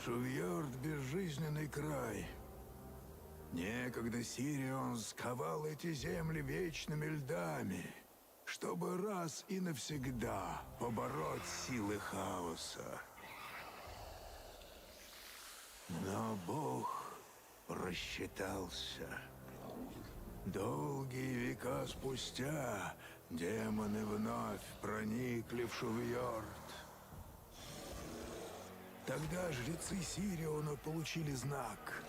Шувьёрд — безжизненный край. Некогда Сирион сковал эти земли вечными льдами, чтобы раз и навсегда побороть силы хаоса. Но Бог просчитался. Долгие века спустя демоны вновь проникли в Шувьёрд. Тогда жрецы Сириона получили знак.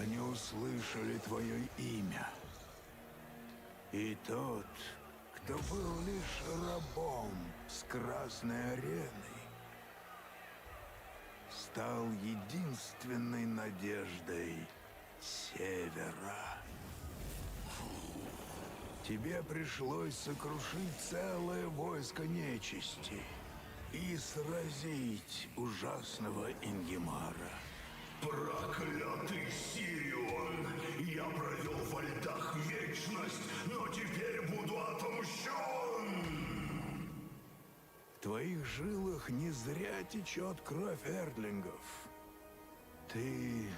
Они услышали твое имя. И тот, кто был лишь рабом с Красной Ареной, стал единственной надеждой Севера. Тебе пришлось сокрушить целое войско нечисти и сразить ужасного Ингемара. Проклятый Сирион! Я провел во льдах вечность, но теперь буду отомщен! В твоих жилах не зря течет кровь эрдлингов. Ты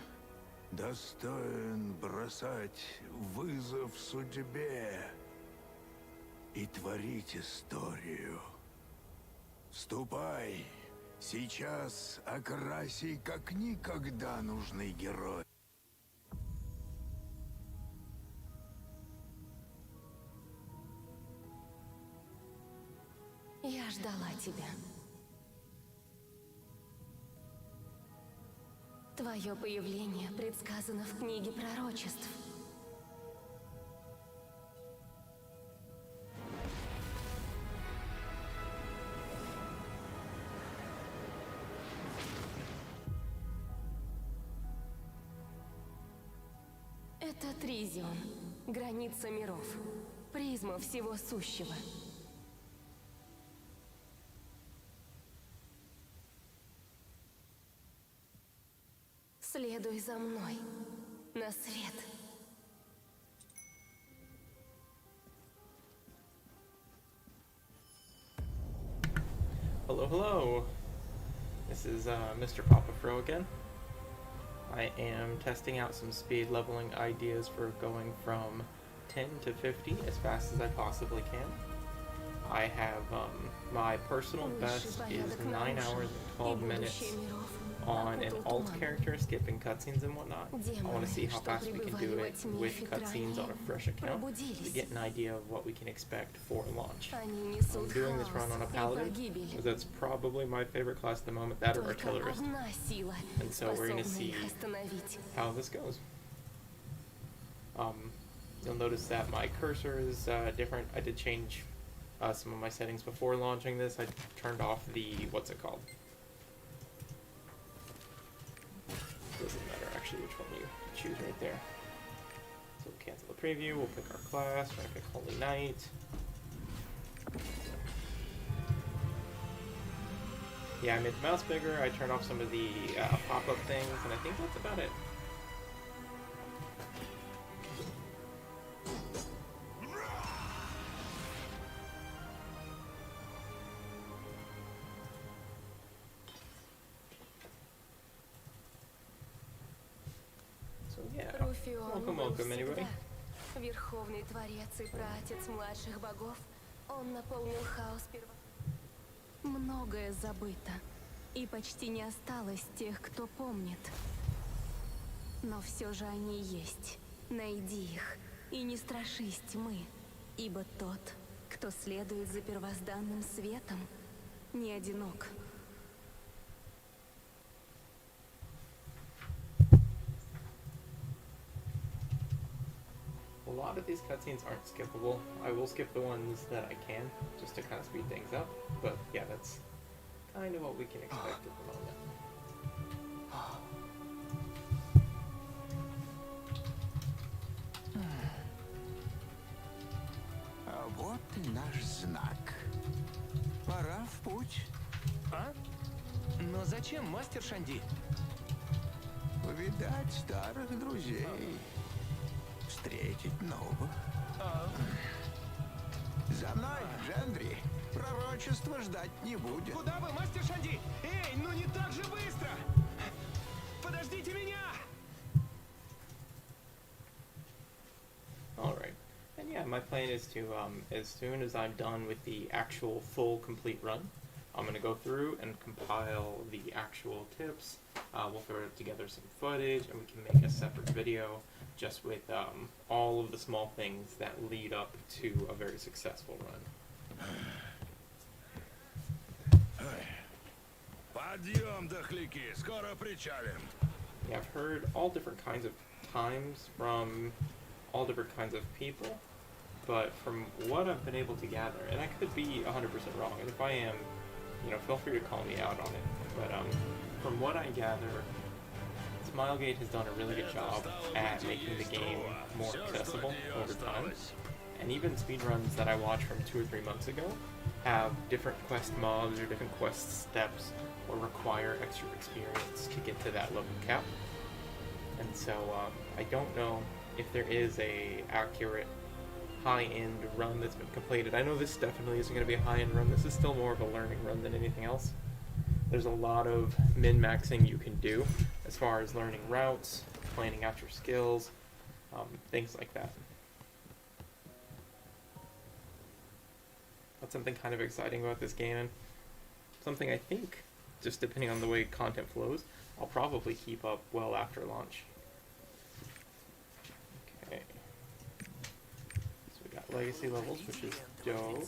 достоин бросать вызов судьбе и творить историю. Ступай! Сейчас Акрасий как никогда нужный герой. Я ждала тебя. Твое появление предсказано в книге пророчеств. Это Тризион, граница миров, призма всего сущего. Следуй за мной на свет. Hello, hello. This is Mr. Papa Fro again. I am testing out some speed leveling ideas for going from 10 to 50 as fast as I possibly can. I have my personal best is 9 hours and 12 minutes on an alt character, skipping cutscenes and whatnot. I want to see how fast we can do it with cutscenes on a fresh account to get an idea of what we can expect for launch. I'm doing this run on a paladin, because that's probably my favorite class at the moment, that or artillerist. And so we're going to see how this goes. You'll notice that my cursor is different. I did change some of my settings before launching this. I turned off the, what's it called? Doesn't matter actually which one you choose right there. So we'll cancel the preview, we'll pick our class, we're gonna pick Holy Knight. Yeah, I made the mouse bigger, I turned off some of the pop-up things, and I think that's about it. Welcome, anybody. Верховный Творец и Праотец младших богов, он наполнил хаос перво... Многое забыто, и почти не осталось тех, кто помнит. Но все же они есть. Найди их, и не страшись тьмы, ибо тот, кто следует за первозданным светом, не одинок. A lot of these cutscenes aren't skippable. I will skip the ones that I can, just to kind of speed things up. But yeah, that's kind of what we can expect at the moment. А вот и наш знак. Пора в путь. А? Но зачем, мастер Шанди? Повидать старых друзей. Встретить новых. За мной, Джендри. Пророчество ждать не будет. Куда вы, мастер Шанди? Эй, ну не так же быстро! подождите меня! Alright. And yeah, my plan is to, as soon as I'm done with the actual full complete run, I'm going to go through and compile the actual tips. We'll throw together some footage, and we can make a separate video just with all of the small things that lead up to a very successful run. Подъем, дохляки, скоро причалим. Yeah, I've heard all different kinds of times from all different kinds of people, but from what I've been able to gather, and I could be 100% wrong, and if I am, you know, feel free to call me out on it, but from what I gather, Smilegate has done a really good job at making the game more accessible over time, and even speedruns that I watched from 2 or 3 months ago have different quest mobs or different quest steps or require extra experience to get to that level cap. And so I don't know if there is a accurate high-end run that's been completed. I know this definitely isn't going to be a high-end run. This is still more of a learning run than anything else. There's a lot of min-maxing you can do as far as learning routes, planning out your skills, things like that. That's something kind of exciting about this game, and something I think, just depending on the way content flows, I'll probably keep up well after launch. Okay. So we got legacy levels, which is dope.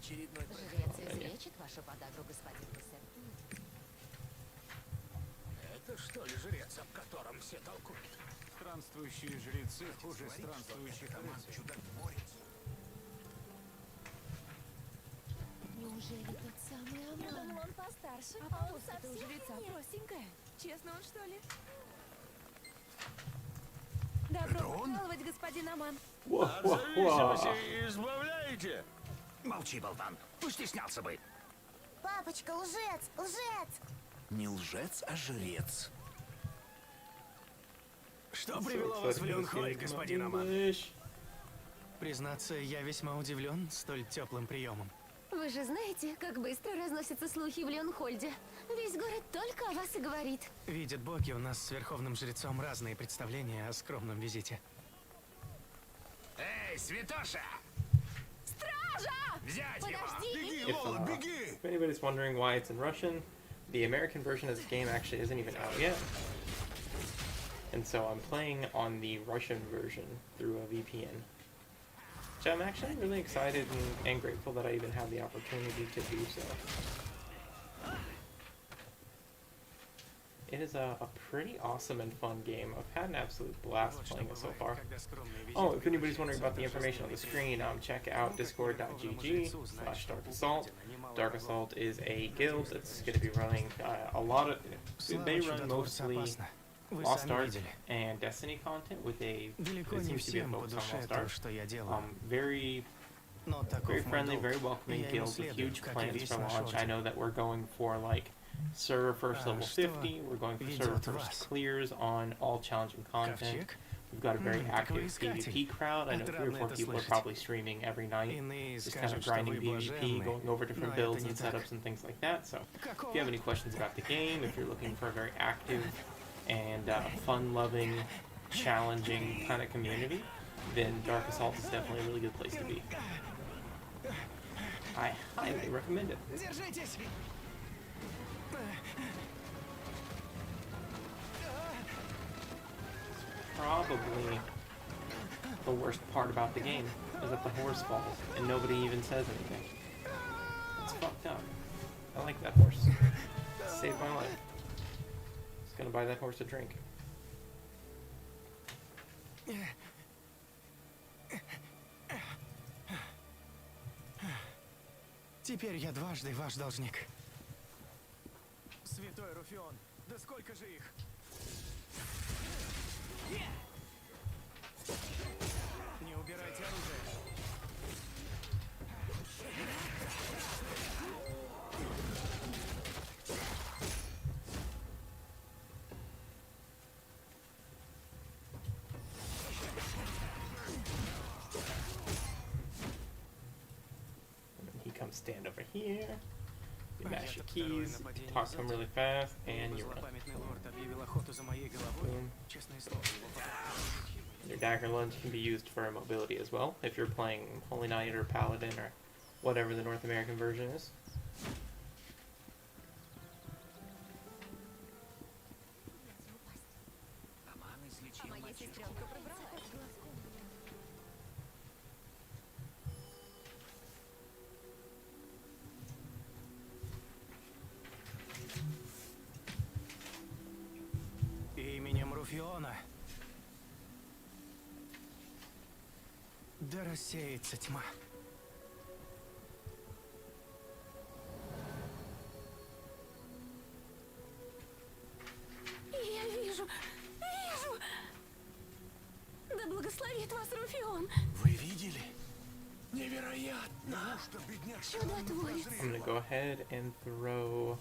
Жрец излечит вашу подагру, господин Лысый. Это что ли жрец, об котором все толкуют? Странствующие жрецы хуже странствующих рыцарей. Неужели тот самый Я Аман? думала, он постарше, А а он полоска-то у совсем жреца нет. простенькая. Честно он, что ли? Добро пожаловать, господин Аман. От зависимости избавляете? Молчи, болван. Пусть ты снялся бы. Папочка, лжец, лжец! Не лжец, а жрец. Что So привело вас в excited to Леонхоль, see господин my Аман? English. Признаться, я весьма удивлен столь теплым приемом. Вы же знаете, как быстро разносятся слухи в Ленхольде. Весь город только о вас и говорит. Видят боги, у нас с Верховным Жрецом разные представления о скромном визите. Эй, святоша! Стража! Взять его! Подожди! If anybody's wondering why it's in Russian, the American version of this game actually isn't even out yet. And so I'm playing on the Russian version through a VPN. So I'm actually really excited and grateful that I even have the opportunity to do so. It is a pretty awesome and fun game. I've had an absolute blast playing it so far. Oh, if anybody's wondering about the information on the screen, check out discord.gg/Dark Assault. Dark Assault is a guild that's going to be running a lot of... They run mostly Вы Lost сами Ark видели. and Destiny content with a... Далеко It не seems to be a всем по focus on душе Lost то, Ark. что я делаю. Very Но таков very мой friendly, долг. very welcoming Я ему guild with следую, huge как и plans весь for наш launch. I орден. know that we're going for like server first level что 50, we're going for ведет server вас? first clears on all challenging content. Ковчег? We've got a very Такой active искатель. PvP crowd. I know 3 or Отрадно 4 это people are слышать. probably streaming every night, Иные just kind of скажут, что grinding вы PvP, блаженны, going over different но builds это не and так. setups and things like that. So if Какого? you have any questions about the game, if you're looking for a very active and fun-loving, challenging kind of community, then Dark Assault is definitely a really good place to be. I highly recommend it. Держитесь! Probably the worst part about the game is that the horse falls and nobody even says anything. It's fucked up. I like that horse. It saved my life. Just gonna buy that horse a drink. Теперь я дважды ваш должник. Святой Руфион, да сколько же их? Не убирайте оружие. And then he comes stand over here. You mash your Этот второе keys, нападение talk to him really взлетело. fast, and you run. Злопамятный лорд объявил охоту за моей головой. Boom. Честное слово, его подруга. Your dagger lunge can be used for mobility as well, if you're playing Holy Knight or Paladin or whatever the North American version is. Аман излечил Моя мальчишку. сестренка пробралась. Именем Руфиона. Да рассеется тьма. Я вижу. Да благословит вас Руфион. Вы видели? Невероятно! Что Чудотворец. I'm gonna go ahead and throw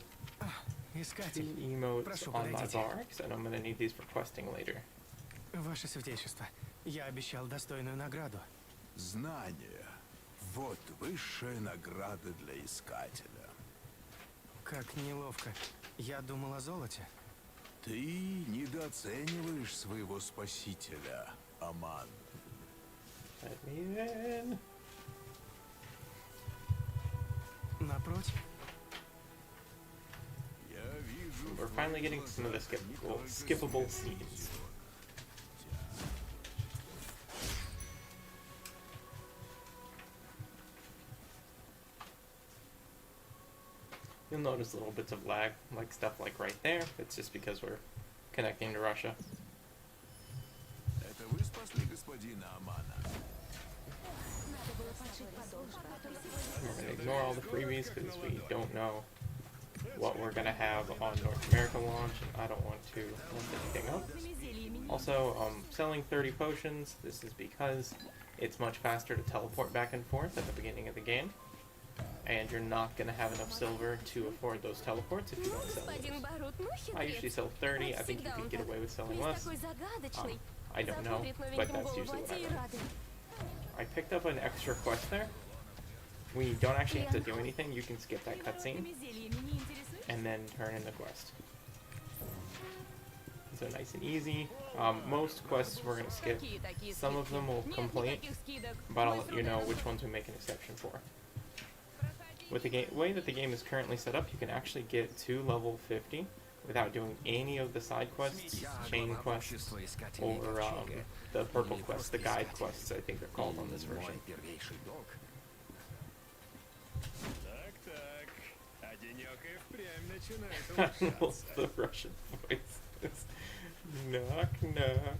two Искатель. emotes Прошу, on my подойдите. bar, because I know I'm gonna need these for questing later. Ваше святейшество, я обещал достойную награду. Знание. Вот высшая награда для искателя. Как неловко. Я думал о золоте. Ты недооцениваешь своего спасителя, Аман. Let me in. Напротив, Я вижу We're в finally твоих getting some of the глазах не только skippable свет, scenes. You'll notice little bits of lag, like stuff like right there. It's just because we're connecting to Russia. Это вы спасли господина Амана? Надо было подшить подольше, а то сегодня We're going to ignore all the freebies because we don't know what we're going to have on North America launch, and I don't want to mess anything up. Also, selling 30 potions, this is because it's much faster to teleport back and forth at the beginning of the game, and you're not going to have enough silver to afford those teleports if you Ну, don't sell господин those. Барут, ну I usually хитрец. sell 30, I think you Всегда could он get так. away with selling Весь less. такой загадочный. I don't know, Заходит but новеньким that's голову usually what I плоти и run. рады. I picked up an extra quest there. We don't actually have to do anything, you can skip that cutscene Новыми зельями не интересуешься? and then turn in the quest. So nice and easy. Most quests we're going to skip. Какие такие Some of скидки? them will Нет complete, никаких скидок. but I'll Мой let you know срок which ones we make an exception for. With the way that the game is currently set up, you can actually get to level 50 without doing any of the side quests, Я chain глава quests, общества искателей or ковчега. the purple Или quests, просто the guide искатель. quests, I think they're called on this Мой version. первейший долг. Так. А денек и впрямь начинает I love улучшаться. the Russian voices. Knock, knock.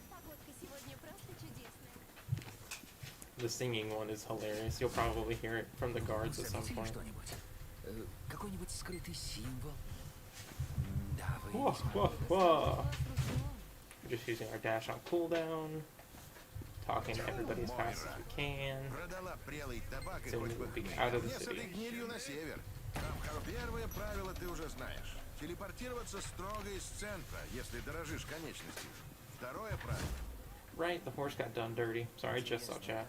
Погодка сегодня просто чудесная. The singing one is hilarious. You'll probably hear it from the guards at some Заметили point. что-нибудь? Какой-нибудь скрытый символ? Да, вы Whoa, весьма whoa, любезны. whoa. We're just using our dash on cooldown, talking to everybody as fast as we can. Продала прелый табак и Then хоть we'll бы be хмель. out of the Мне с этой city. гнилью на север. Там первое правило ты уже знаешь. Телепортироваться строго из центра, если дорожишь конечностью. Второе правило. Right, the horse got done dirty. Sorry, just saw chat.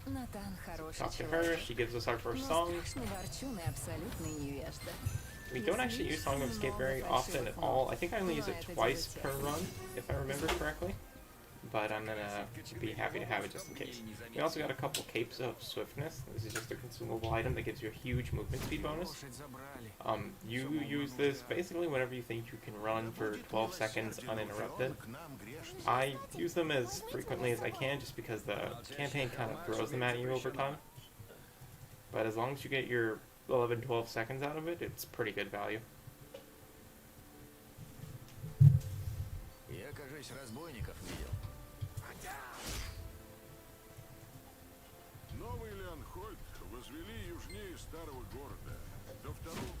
Натан хороший Talk to her. человек. She gives us our Но first song. страшный ворчун и абсолютный невежда. We don't actually use Song of Escape very often at all. I think I only use it twice per run, if I remember correctly. But I'm gonna be happy to have it just in case. We also got a couple capes of swiftness. This is just a consumable item that gives you a huge movement speed bonus. лошадь забрали. You use this basically whenever you think you can run for 12 seconds uninterrupted. К нам грешный. I use them as frequently as I can just because the campaign kind of throws them at you over time. But as long as you get your 11-12 seconds out of it, it's pretty good value. Я, кажись, разбойников видел. Новый Леонхольд возвели южнее старого города. До второго...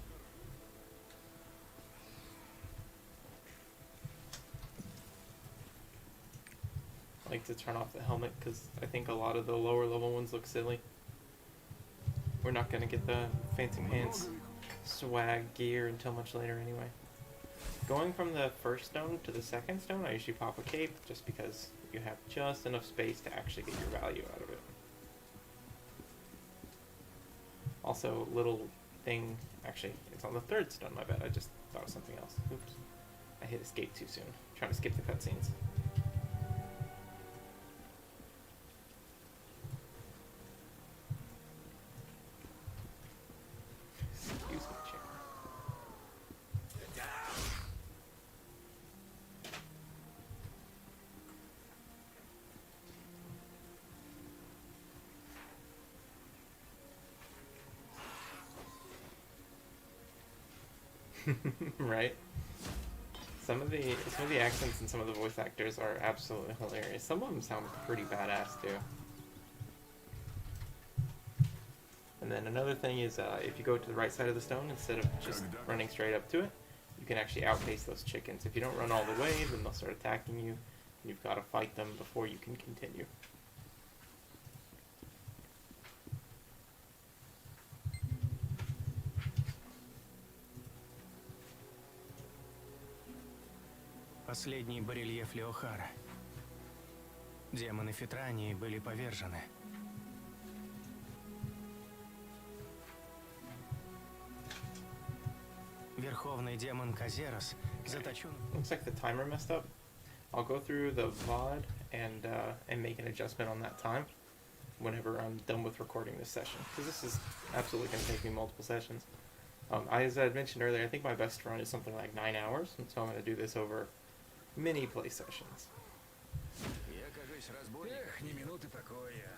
I like to turn off the helmet because I think a lot of the lower level ones look silly. We're not gonna get the fancy pants swag gear until much later anyway. Going from the first stone to the second stone, I usually pop a cape just because you have just enough space to actually get your value out of it. Also, little thing, actually, it's on the third stone, my bad, I just thought of something else. Oops. I hit escape too soon, trying to skip the cutscenes. Excuse me, chair. Right? Some of the accents and some of the voice actors are absolutely hilarious. Some of them sound pretty badass too. And then another thing is, if you go to the right side of the stone instead of just running straight up to it, you can actually outpace those chickens. If you don't run all the way, then they'll start attacking you. You've got to fight them before you can continue. Последний барельеф Леохара. Демоны Фитрании были повержены. Верховный демон Казерос заточен... Looks like the timer messed up. I'll go through the VOD and make an adjustment on that time whenever I'm done with recording this session, because this is absolutely going to take me multiple sessions. As I had mentioned earlier, I think my best run is something like 9 hours, and so I'm going to do this over mini play sessions. Я, кажись, разбойник. Эх, ни минуты покоя.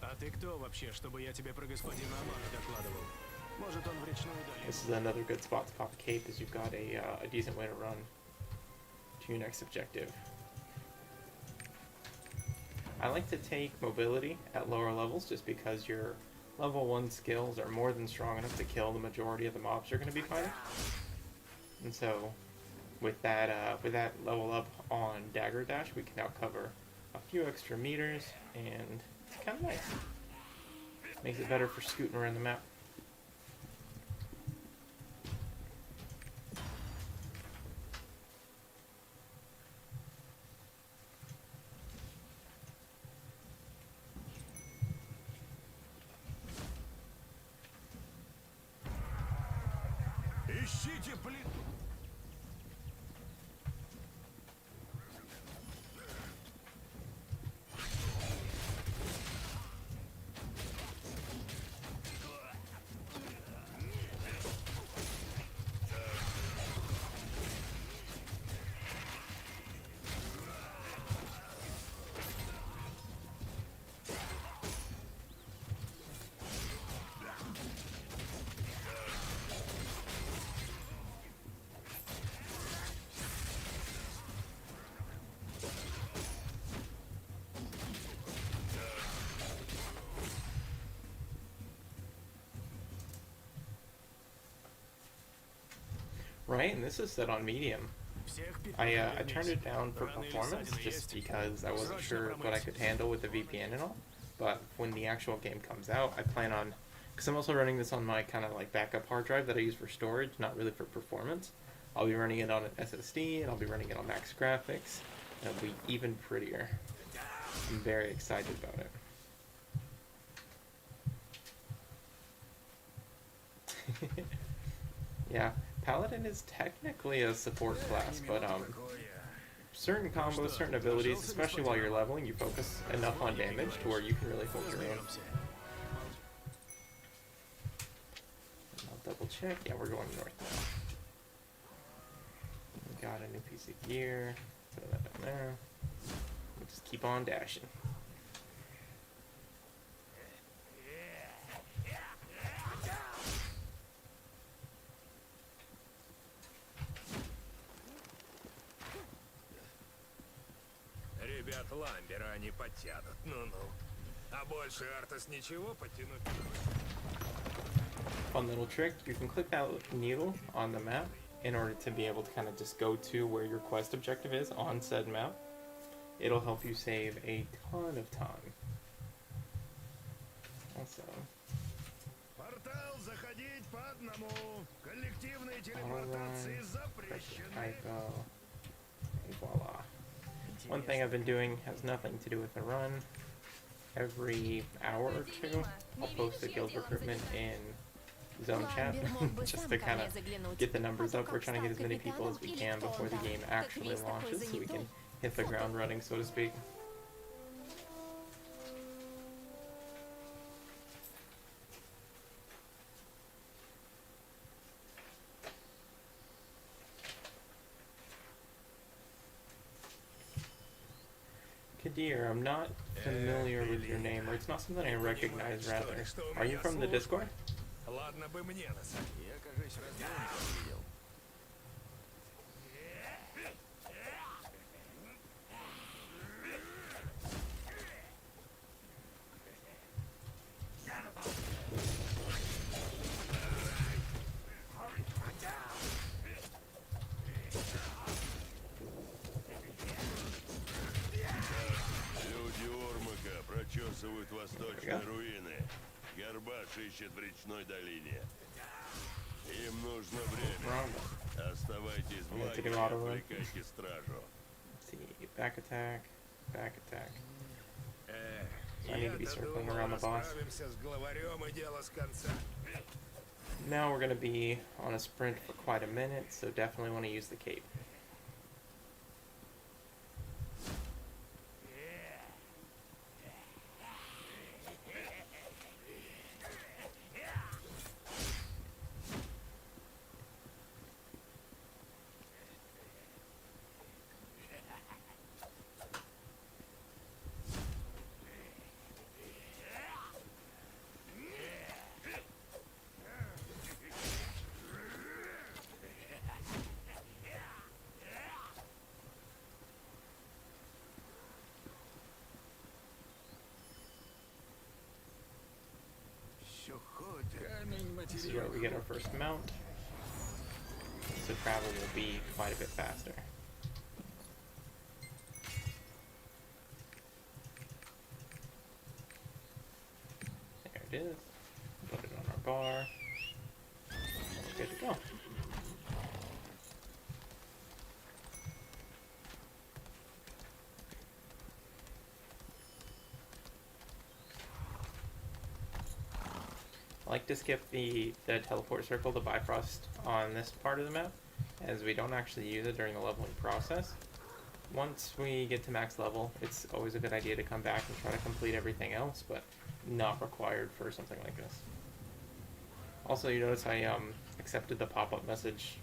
А ты кто вообще, чтобы я тебе про господина Амана докладывал? Может, он в речную долину? This is another good spot to pop a cape, as you've got a decent way to run to your next objective. I like to take mobility at lower levels just because your level 1 skills are more than strong enough to kill the majority of the mobs you're going to be fighting. And so with that level up on Dagger Dash, we can now cover a few extra meters, and it's kind of nice. Makes it better for scooting around the map. Ищите плиту. Right, and this is set on medium. I turned it down for performance just because I wasn't sure what I could handle with the VPN and all. But when the actual game comes out, I plan on, because I'm also running this on my kind of like backup hard drive that I use for storage, not really for performance. I'll be running it on an SSD, and I'll be running it on max graphics, and it'll be even prettier. I'm very excited about it. Yeah, Paladin is technically a support class, but certain combos, certain abilities, especially while you're leveling, you focus enough on damage to where you can really hold your own. I'll double check. Yeah, we're going north now. We got a new piece of gear. Throw that down there. We'll just keep on dashing. Ребят Ламбера они подтянут, ну-ну. А больше Артас ничего подтянуть? Fun little trick, you can click that needle on the map in order to be able to kind of just go to where your quest objective is on said map. It'll help you save a ton of time. Also, Портал заходить по одному. Коллективные телепортации запрещены. typo, and voila. One thing I've been doing has nothing to do with the run. Every hour or two, I'll post a guild recruitment in zone chat just to kind of get the numbers up. We're trying to get as many people as we can before the game actually launches so we can hit the ground running, so to speak. Kadir, I'm not familiar with your name, or it's not something I recognize, rather. Are you from the Discord? Ладно бы мне на самом Я, кажись, разбойников видел. Люди Ормака прочесывают восточные руины. Горбаш ищет в речной долине. Им нужно время. Оставайтесь в лагере, отвлекайте стражу. Let's see, back attack, back attack. I need to be Я-то circling думал, around the boss. расправимся с главарем и дело с конца. Now we're going to be on a sprint for quite a minute, so definitely want to use the cape. This is where we get our first mount, so travel will be quite a bit faster. There it is. Put it on our bar. And we're good to go. I like to skip the teleport circle, the Bifrost, on this part of the map, as we don't actually use it during the leveling process. Once we get to max level, it's always a good idea to come back and try to complete everything else, but not required for something like this. Also, you notice I accepted the pop-up message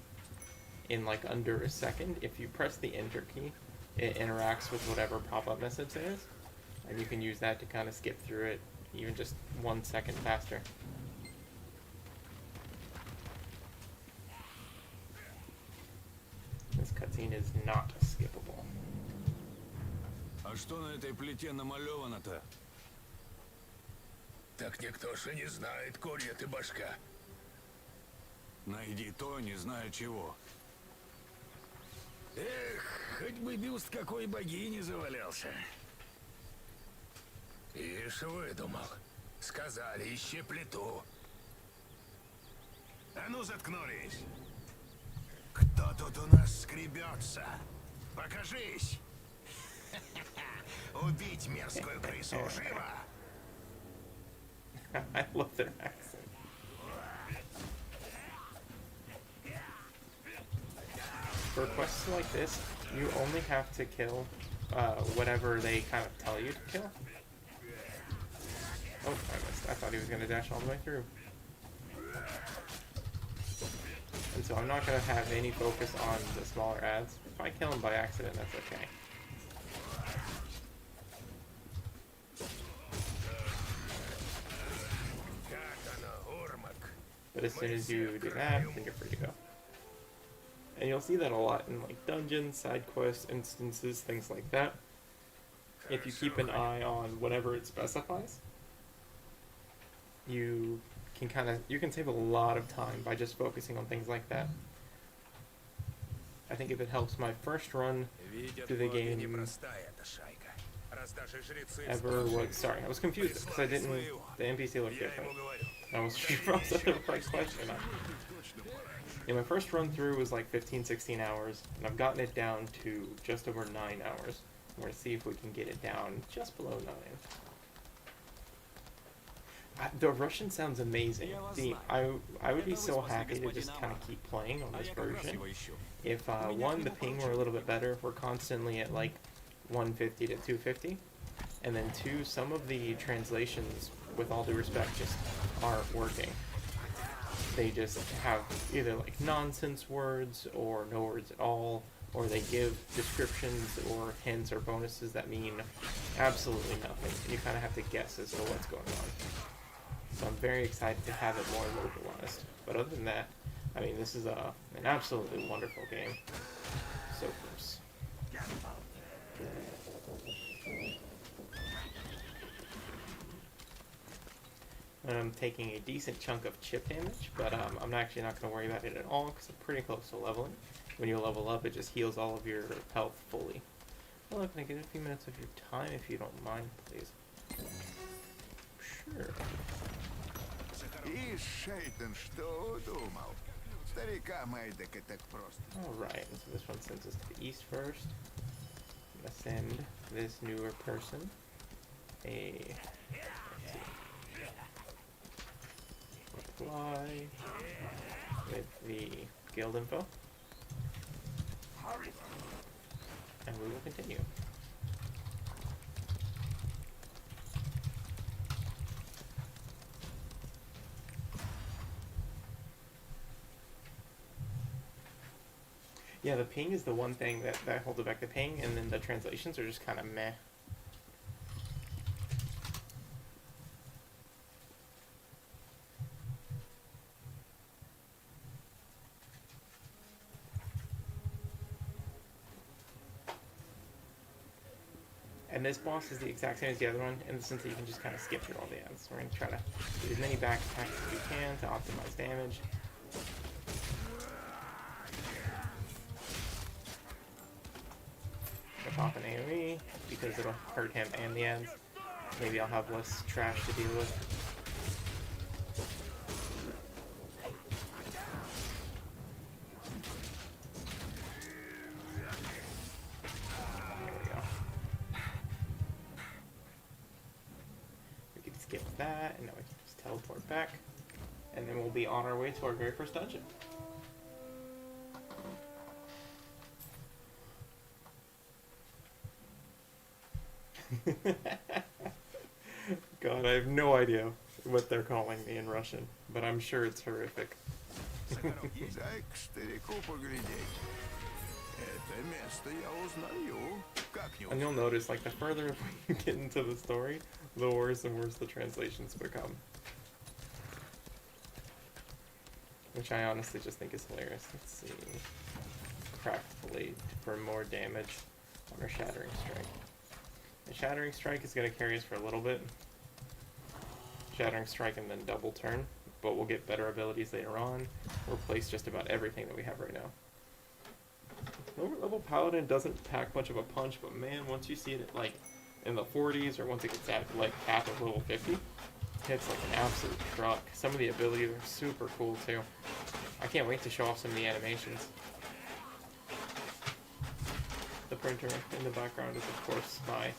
in like under a second. If you press the enter key, it interacts with whatever pop-up message there is, and you can use that to kind of skip through it even just 1 second faster. This cutscene is not skippable. А что на этой плите намалевано-то? Так никто же не знает, курья ты башка. Найди то, не знаю чего. Эх, хоть бы бюст какой богини завалялся. Ишь, выдумал. Сказали, ищи плиту. А ну, заткнулись. Кто тут у нас скребется? Покажись. Убить мерзкую крысу, живо! I love their accent. For quests like this, you only have to kill whatever they kind of tell you to kill. Oh, I missed. I thought he was going to dash all the way through. And so I'm not going to have any focus on the smaller ads. If I kill him by accident, that's okay. But as soon as you do that, then you're free to go. And you'll see that a lot in like dungeons, side quests, instances, things like that. If you keep an eye on whatever it specifies, you can save a lot of time by just focusing on things like that. I think if it helps, my first run through the game ever was, sorry, I was confused because the NPC looked different. I was sure I was the right question. Yeah, my first run through was like 15, 16 hours, and I've gotten it down to just over 9 hours. We're going to see if we can get it down just below 9. The Russian sounds amazing. I would be so happy to just kind of keep playing on this version. If, one, the ping were a little bit better. We're constantly at like 150 to 250. And then two, some of the translations, with all due respect, just aren't working. They just have either like nonsense words or no words at all, or they give descriptions or hints or bonuses that mean absolutely nothing. And you kind of have to guess as to what's going on. So I'm very excited to have it more localized. But other than that, I mean, this is an absolutely wonderful game. So close. I'm taking a decent chunk of chip damage, but I'm actually not going to worry about it at all because I'm pretty close to leveling. When you level up, it just heals all of your health fully. Well, can I get a few minutes of your time if you don't mind, please? Sure. Alright, so this one sends us to the east first. I'm going to send this newer person a reply with the guild info. And we will continue. Yeah, the ping is the one thing that holds it back, the ping, and then the translations are just kind of meh. And this boss is the exact same as the other one, in the sense that you can just kind of skip through all the ads. So we're going to try to do as many back attacks as we can to optimize damage. I'll pop an AoE, because it'll hurt him and the ads. Maybe I'll have less trash to deal with. That, and now we can just teleport back, and then we'll be on our way to our very first dungeon. God, I have no idea what they're calling me in Russian, but I'm sure it's horrific. And you'll notice, like, the further you get into the story, the worse and worse the translations become. Which I honestly just think is hilarious. Let's see. Craft Blade for more damage on our Shattering Strike. The Shattering Strike is going to carry us for a little bit. Shattering Strike and then double turn, but we'll get better abilities later on. Replace just about everything that we have right now. Lower level Paladin doesn't pack much of a punch, but man, once you see it at, like, in the 40s, or once it gets at, like, half of level 50, it's like an absolute truck. Some of the abilities are super cool, too. I can't wait to show off some of the animations. The printer in the background is, of course, my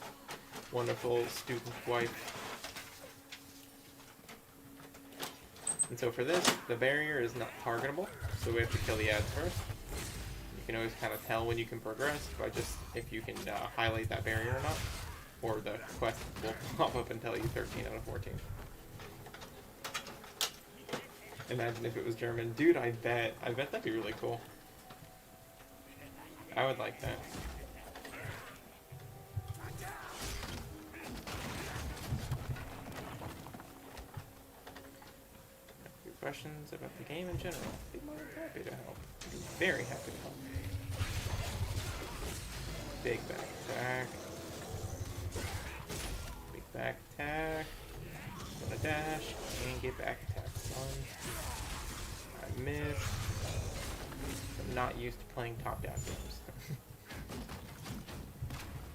wonderful student wife. And so for this, the barrier is not targetable, so we have to kill the ads first. You can always kind of tell when you can progress by just if you can highlight that barrier or not, or the quest will pop up and tell you 13 out of 14. Imagine if it was German. Dude, I bet that'd be really cool. I would like that. Questions about the game in general, I'd be more than happy to help. I'd be very happy to help. Big back attack. Big back attack. Gonna dash and get back attack. I missed. I'm not used to playing top-down games.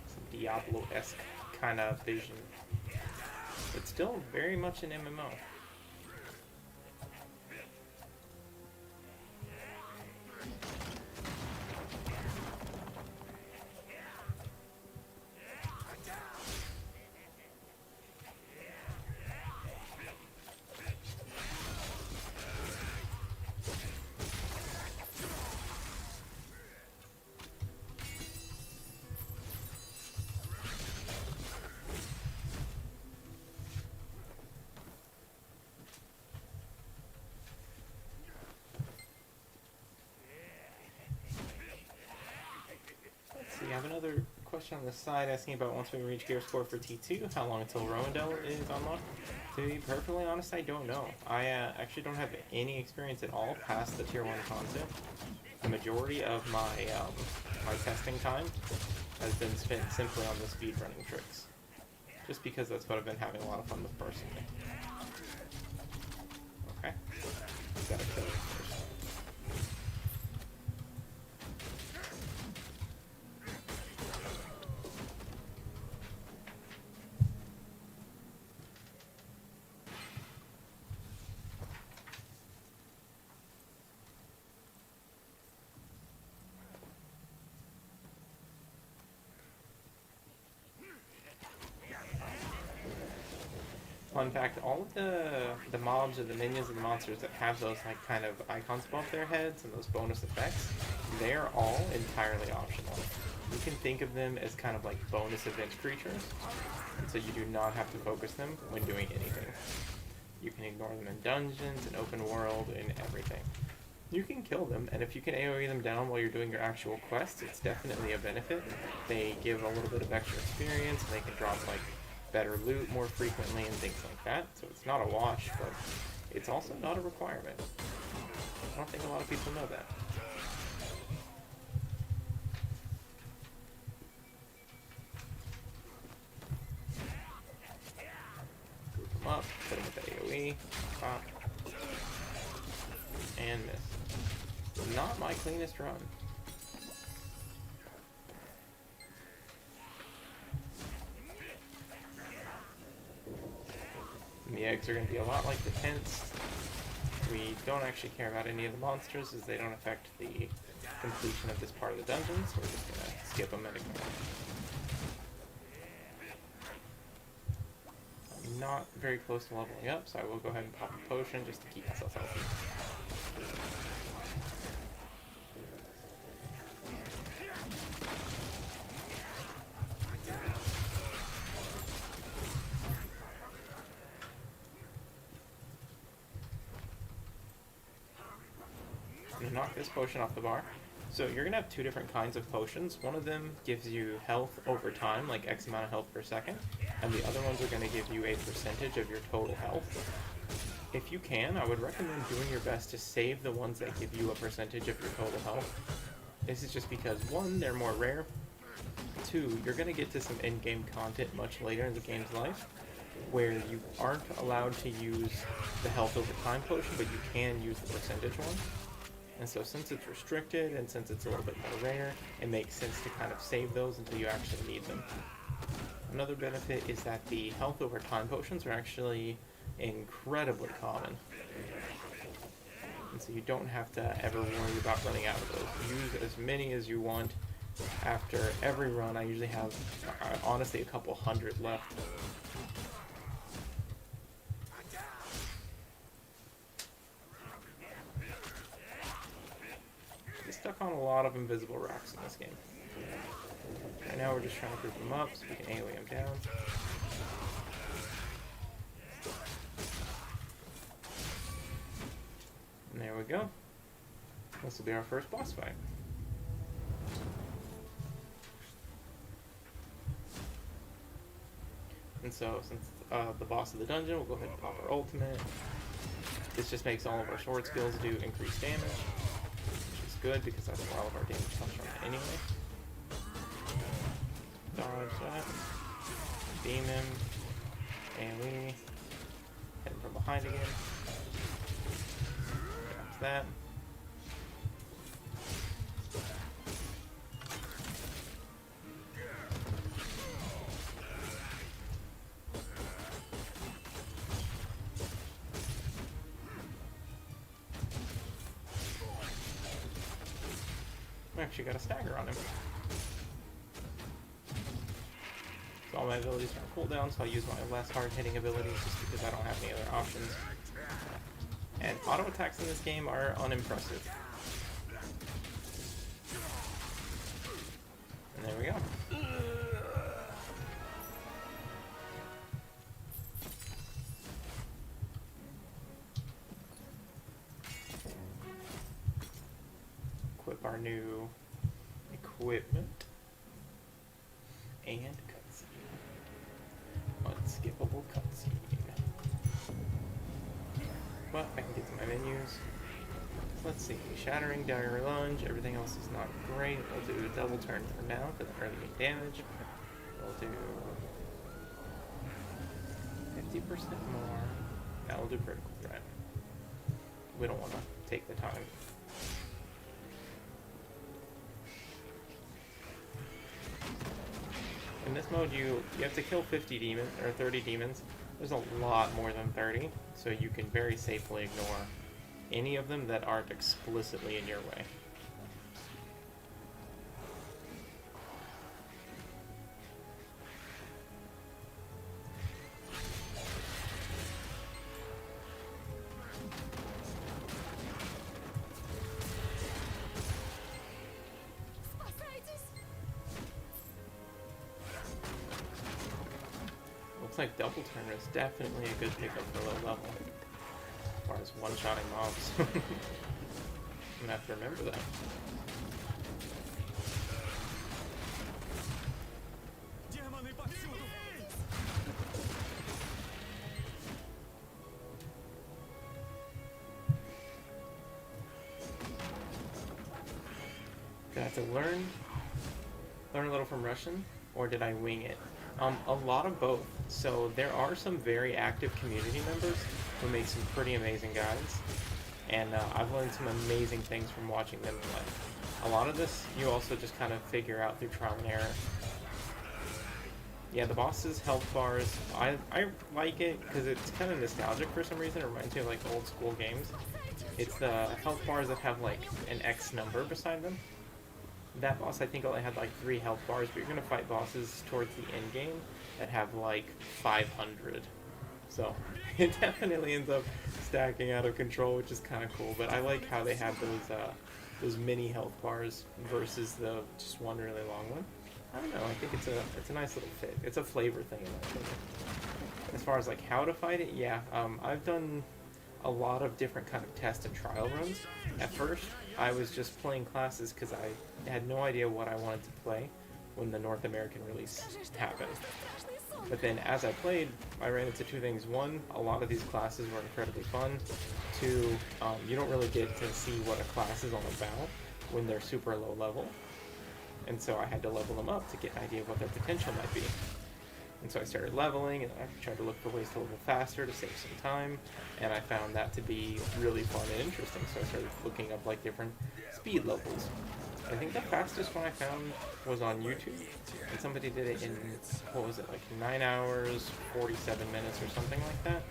Some Diablo-esque kind of vision, but still very much an MMO. have another question on the side asking about once we reach gear score for T2, how long until Roendel is unlocked? To be perfectly honest, I don't know. I actually don't have any experience at all past the Tier 1 concept. The majority of my my testing time has been spent simply on the speedrunning tricks. Just because that's what I've been having a lot of fun with personally. Okay. Gotta kill it first. Fun fact, all of the mobs or the minions and the monsters that have those like kind of icons above their heads and those bonus effects, they're all entirely optional. You can think of them as kind of like bonus event creatures, and so you do not have to focus them when doing anything. You can ignore them in dungeons, in open world, in everything. You can kill them, and if you can AoE them down while you're doing your actual quests, it's definitely a benefit. They give a little bit of extra experience, and they can drop like better loot more frequently and things like that. So it's not a wash, but it's also not a requirement. I don't think a lot of people know that. Group them up, hit them with the AoE, pop, and miss. Not my cleanest run. And the eggs are going to be a lot like the tents. We don't actually care about any of the monsters as they don't affect the completion of this part of the dungeon, so we're just going to skip them and ignore them. I'm not very close to leveling up, so I will go ahead and pop a potion just to keep myself healthy. Knock this potion off the bar. So you're gonna have two different kinds of potions. One of them gives you health over time, like X amount of health per second, and the other ones are gonna give you a percentage of your total health. If you can, I would recommend doing your best to save the ones that give you a percentage of your total health. This is just because, one, they're more rare. Two, you're gonna get to some in-game content much later in the game's life, where you aren't allowed to use the health over time potion, but you can use the percentage one. And so since it's restricted and since it's a little bit more rare, it makes sense to kind of save those until you actually need them. Another benefit is that the health over time potions are actually incredibly common. And so you don't have to ever worry about running out of those. Use as many as you want. After every run, I usually have, honestly, a couple hundred left. Stuck on a lot of invisible rocks in this game. Right now we're just trying to group them up so we can AoE them down. And there we go. This will be our first boss fight. And so since the boss of the dungeon, we'll go ahead and pop our ultimate. This just makes all of our sword skills do increased damage. Good because that's where all of our damage comes from anyway. Dodge that. Beam him. AoE. Hit him from behind again. Grabs that. Actually got a stagger on him. So all my abilities are on cooldown, so I use my less hard-hitting abilities just because I don't have any other options. And auto attacks in this game are unimpressive. And there we go. Equip our new equipment. And cutscene. Unskippable cutscene. But I can get to my menus. Let's see. Shattering, dagger lunge. Everything else is not great. We'll do a double turn for now for the early damage. We'll do 50% more. Now we'll do critical threat. We don't want to take the time. In this mode, you have to kill 50 demons or 30 demons. There's a lot more than 30, so you can very safely ignore any of them that aren't explicitly in your way. Looks like double turn is definitely a good pickup for low level. As far as one-shotting mobs. I'm gonna have to remember that. Did I have to learn a little from Russian, or did I wing it? A lot of both. So there are some very active community members who make some pretty amazing guides, and I've learned some amazing things from watching them play. A lot of this you also just kind of figure out through trial and error. Yeah, the boss's health bars, I like it because it's kind of nostalgic for some reason. It reminds me of like old school games. It's the health bars that have like an X number beside them. That boss, I think, only had like 3 health bars, but you're going to fight bosses towards the end game that have like 500. So it definitely ends up stacking out of control, which is kind of cool. But I like how they have those mini health bars versus the just one really long one. I don't know. I think it's a nice little fit. It's a flavor thing in my opinion. As far as like how to fight it, yeah, I've done a lot of different kind of test and trial runs. At first, I was just playing classes because I had no idea what I wanted to play when the North American release happened. But then as I played, I ran into 2 things. 1, a lot of these classes were incredibly fun. 2, you don't really get to see what a class is all about when they're super low level. And so I had to level them up to get an idea of what their potential might be. And so I started leveling, and I tried to look for ways to level faster to save some time, and I found that to be really fun and interesting. So I started looking up like different speed levels. I think the fastest one I found was on YouTube, and somebody did it in, what was it, like 9 hours, 47 minutes or something like that.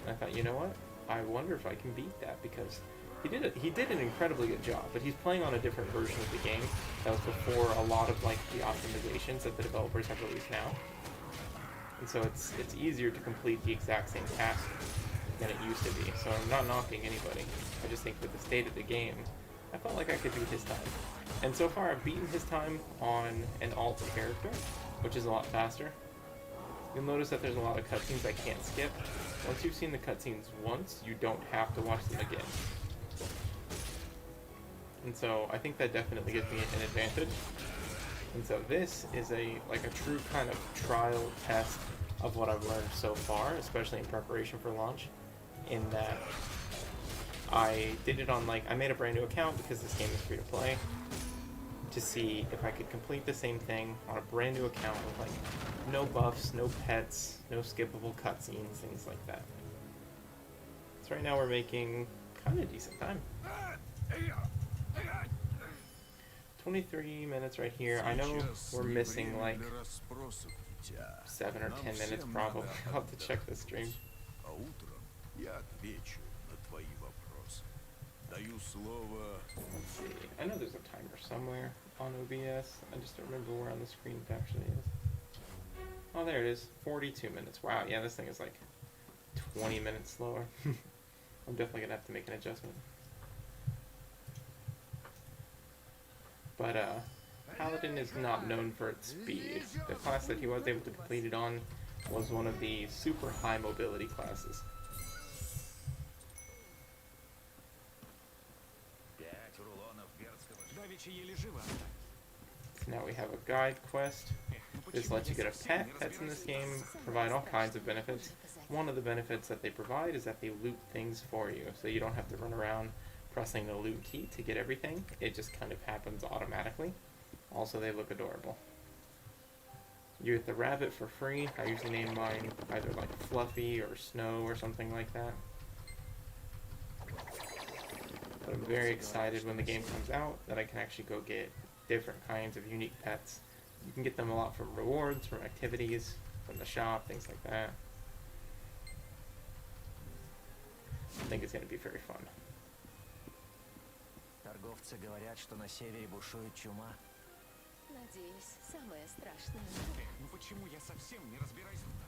And I thought, you know what, I wonder if I can beat that, because he did an incredibly good job, but he's playing on a different version of the game that was before a lot of like the optimizations that the developers have released now. And so it's easier to complete the exact same task than it used to be. So I'm not knocking anybody. I just think with the state of the game, I felt like I could beat his time. And so far I've beaten his time on an alt character, which is a lot faster. You'll notice that there's a lot of cutscenes I can't skip. Once you've seen the cutscenes once, you don't have to watch them again. And so I think that definitely gives me an advantage. And so this is a true kind of trial test of what I've learned so far, especially in preparation for launch, in that I did it on I made a brand new account because this game is free to play, to see if I could complete the same thing on a brand new account with no buffs, no pets, no skippable cutscenes, things like that. So right now we're making kind of decent time. 23 minutes right here. I know we're missing 7 or 10 minutes probably. I'll have to check the stream. Let's see. I know there's a timer somewhere on OBS. I just don't remember where on the screen it actually is. Oh, there it is. 42 minutes. Wow, yeah, this thing is 20 minutes slower. I'm definitely gonna have to make an adjustment. But Paladin is not known for its speed. The class that he was able to complete it on was one of the super high mobility classes. Now we have a guide quest. This lets you get a pet. Pets in this game provide all kinds of benefits. One of the benefits that they provide is that they loot things for you, so you don't have to run around pressing the loot key to get everything. It just kind of happens automatically. Also, they look adorable. You get the rabbit for free. I usually name mine either like Fluffy or Snow or something like that. But I'm very excited when the game comes out that I can actually go get different kinds of unique pets. You can get them a lot from rewards, from activities, from the shop, things like that. I think it's going to be very fun. Торговцы говорят, что на севере бушует чума. Надеюсь, самое страшное. Ну почему я совсем не разбираюсь в танцах?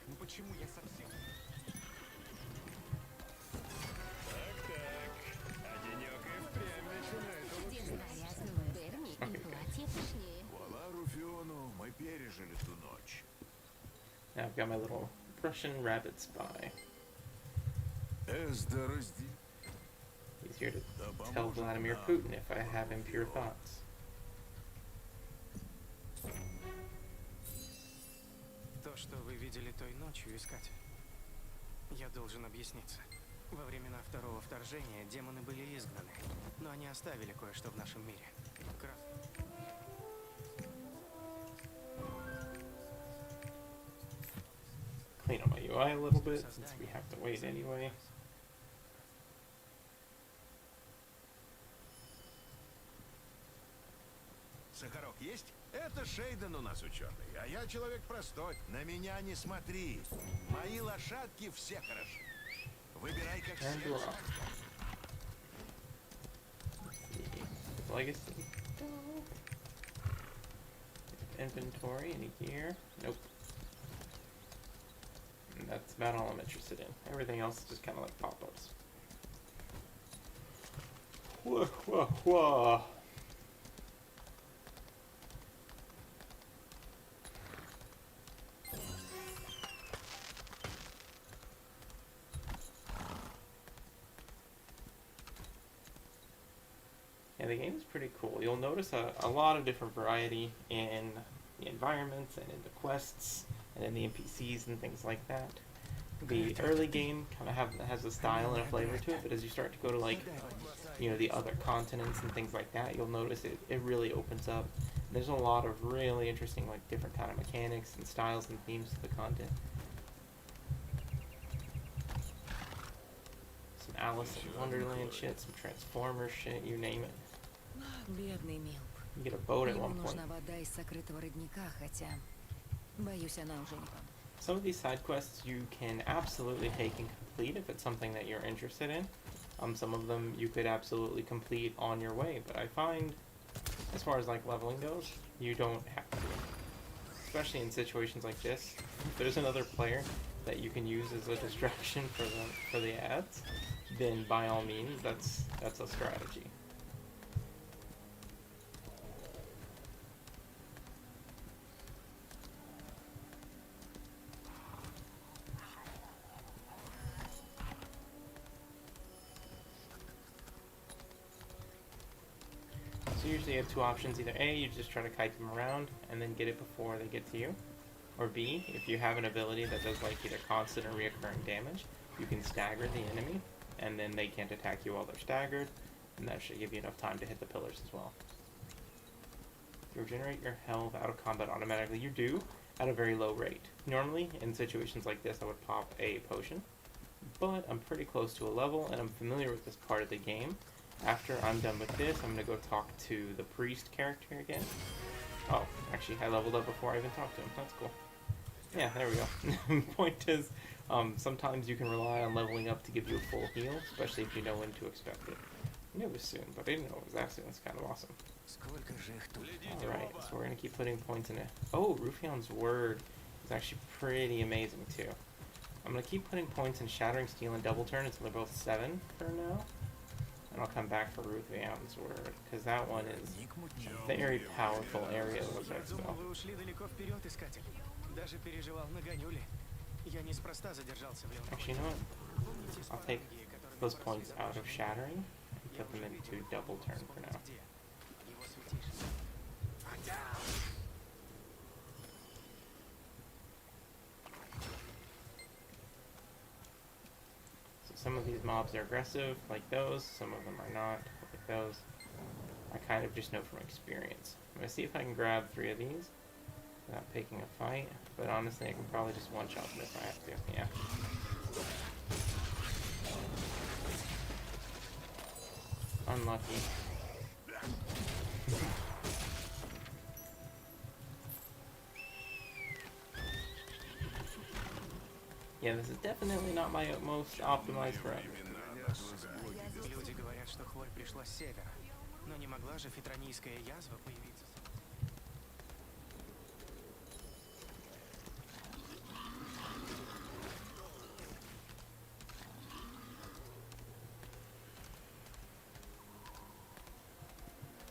Ну почему я совсем... Берни, и платье пышнее. Хвала Руфиону, мы пережили ту ночь. Now I've got my little Russian rabbit spy. Эзда разди... He's here to tell Vladimir Putin if I have impure thoughts. То, что вы видели той ночью, искатель. Я должен объясниться. Во времена второго вторжения демоны были изгнаны, но они оставили кое-что в нашем мире. Clean up my UI a little bit since we have to wait anyway. Сахарок есть? Это Шейден у нас ученый, а я человек простой. На меня не смотри. Мои лошадки все хороши. Выбирай как And все. raw. Legacy. Inventory, any gear? Nope. And that's about all I'm interested in. Everything else is just kind of like pop-ups. Whoa, whoa, whoa. Yeah, the game is pretty cool. You'll notice a lot of different variety in the environments and in the quests and in the NPCs and things like that. The early game kind of has a style and a flavor to it, but as you start to go to like, you know, the other continents and things like that, you'll notice it really opens up. There's a lot of really interesting like different kind of mechanics and styles and themes to the content. Some Alice in Wonderland shit, some Transformers shit, you name it. Бедный Милп. You get a boat at Ему one point. нужна вода из сокрытого родника, хотя, боюсь, она уже не поможет. Some of these side quests you can absolutely take and complete if it's something that you're interested in. Some of them you could absolutely complete on your way, but I find, as far as like leveling goes, you don't have to. Especially in situations like this, if there's another player that you can use as a distraction for the ads, then by all means, that's a strategy. So usually you have two options. Either A, you just try to kite them around and then get it before they get to you. Or B, if you have an ability that does like either constant or reoccurring damage, you can stagger the enemy and then they can't attack you while they're staggered, and that should give you enough time to hit the pillars as well. You regenerate your health out of combat automatically. You do, at a very low rate. Normally, in situations like this, I would pop a potion, but I'm pretty close to a level and I'm familiar with this part of the game. After I'm done with this, I'm going to go talk to the priest character again. Oh, actually, I leveled up before I even talked to him. That's cool. Yeah, there we go. Point is, sometimes you can rely on leveling up to give you a full heal, especially if you know when to expect it. I knew it was soon, but I didn't know it was that soon. That's kind of awesome. Alright, so we're going to keep putting points in it. Oh, Rufion's Word is actually pretty amazing, too. I'm going to keep putting points in Shattering Steel and Double Turn until they're both 7 for now. And I'll come back for Rufion's Word, because that one is a very powerful area of effect spell. Вы ушли далеко вперед, искатель. Даже переживал, нагоню ли. Я неспроста задержался в Ленгоне. Actually, you know what? Помните I'll take спаранги, которыми those поросли points out of заброшенные shattering дома? and Я put them уже into видел. double turn for Вспомнить now. где? Его святейшество. So some of these mobs are aggressive, like those. Some of them are not, like those. I kind of just know from experience. I'm gonna see if I can grab 3 of these without picking a fight. But honestly, I can probably just one-shot them if I have to. Yeah. Unlucky. Yeah, this is definitely not my most optimized run. Люди говорят, что хворь пришла с севера. Но не могла же фитронийская язва появиться.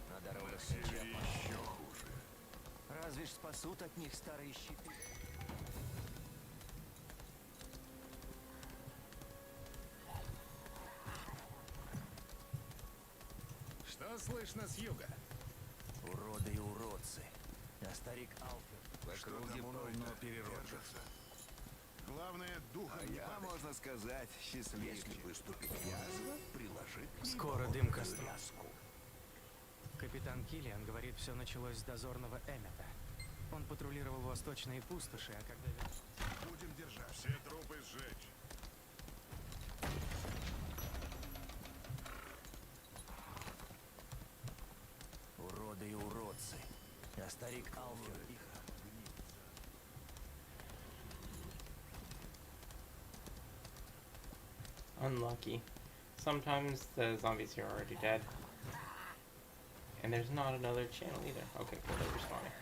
На дорогах свеча. Еще хуже. Разве ж спасут от них старые щиты? Что слышно с юга? Уроды и уродцы. А старик Алфер в Что округе там полно война переродов. держится? Главное, духом не Я, падать. можно сказать, счастливчик. Если выступит язва, приложи к ней Скоро дым холодную костром. тряску. Капитан Киллиан говорит, все началось с дозорного Эммета. Он патрулировал восточные пустоши, а когда вернулся... Будем держать. Все трупы сжечь. Уроды и уродцы. А старик Алфер их Unlucky. Sometimes the zombies here are already dead. And there's not another channel either. Okay, cool, they're respawning.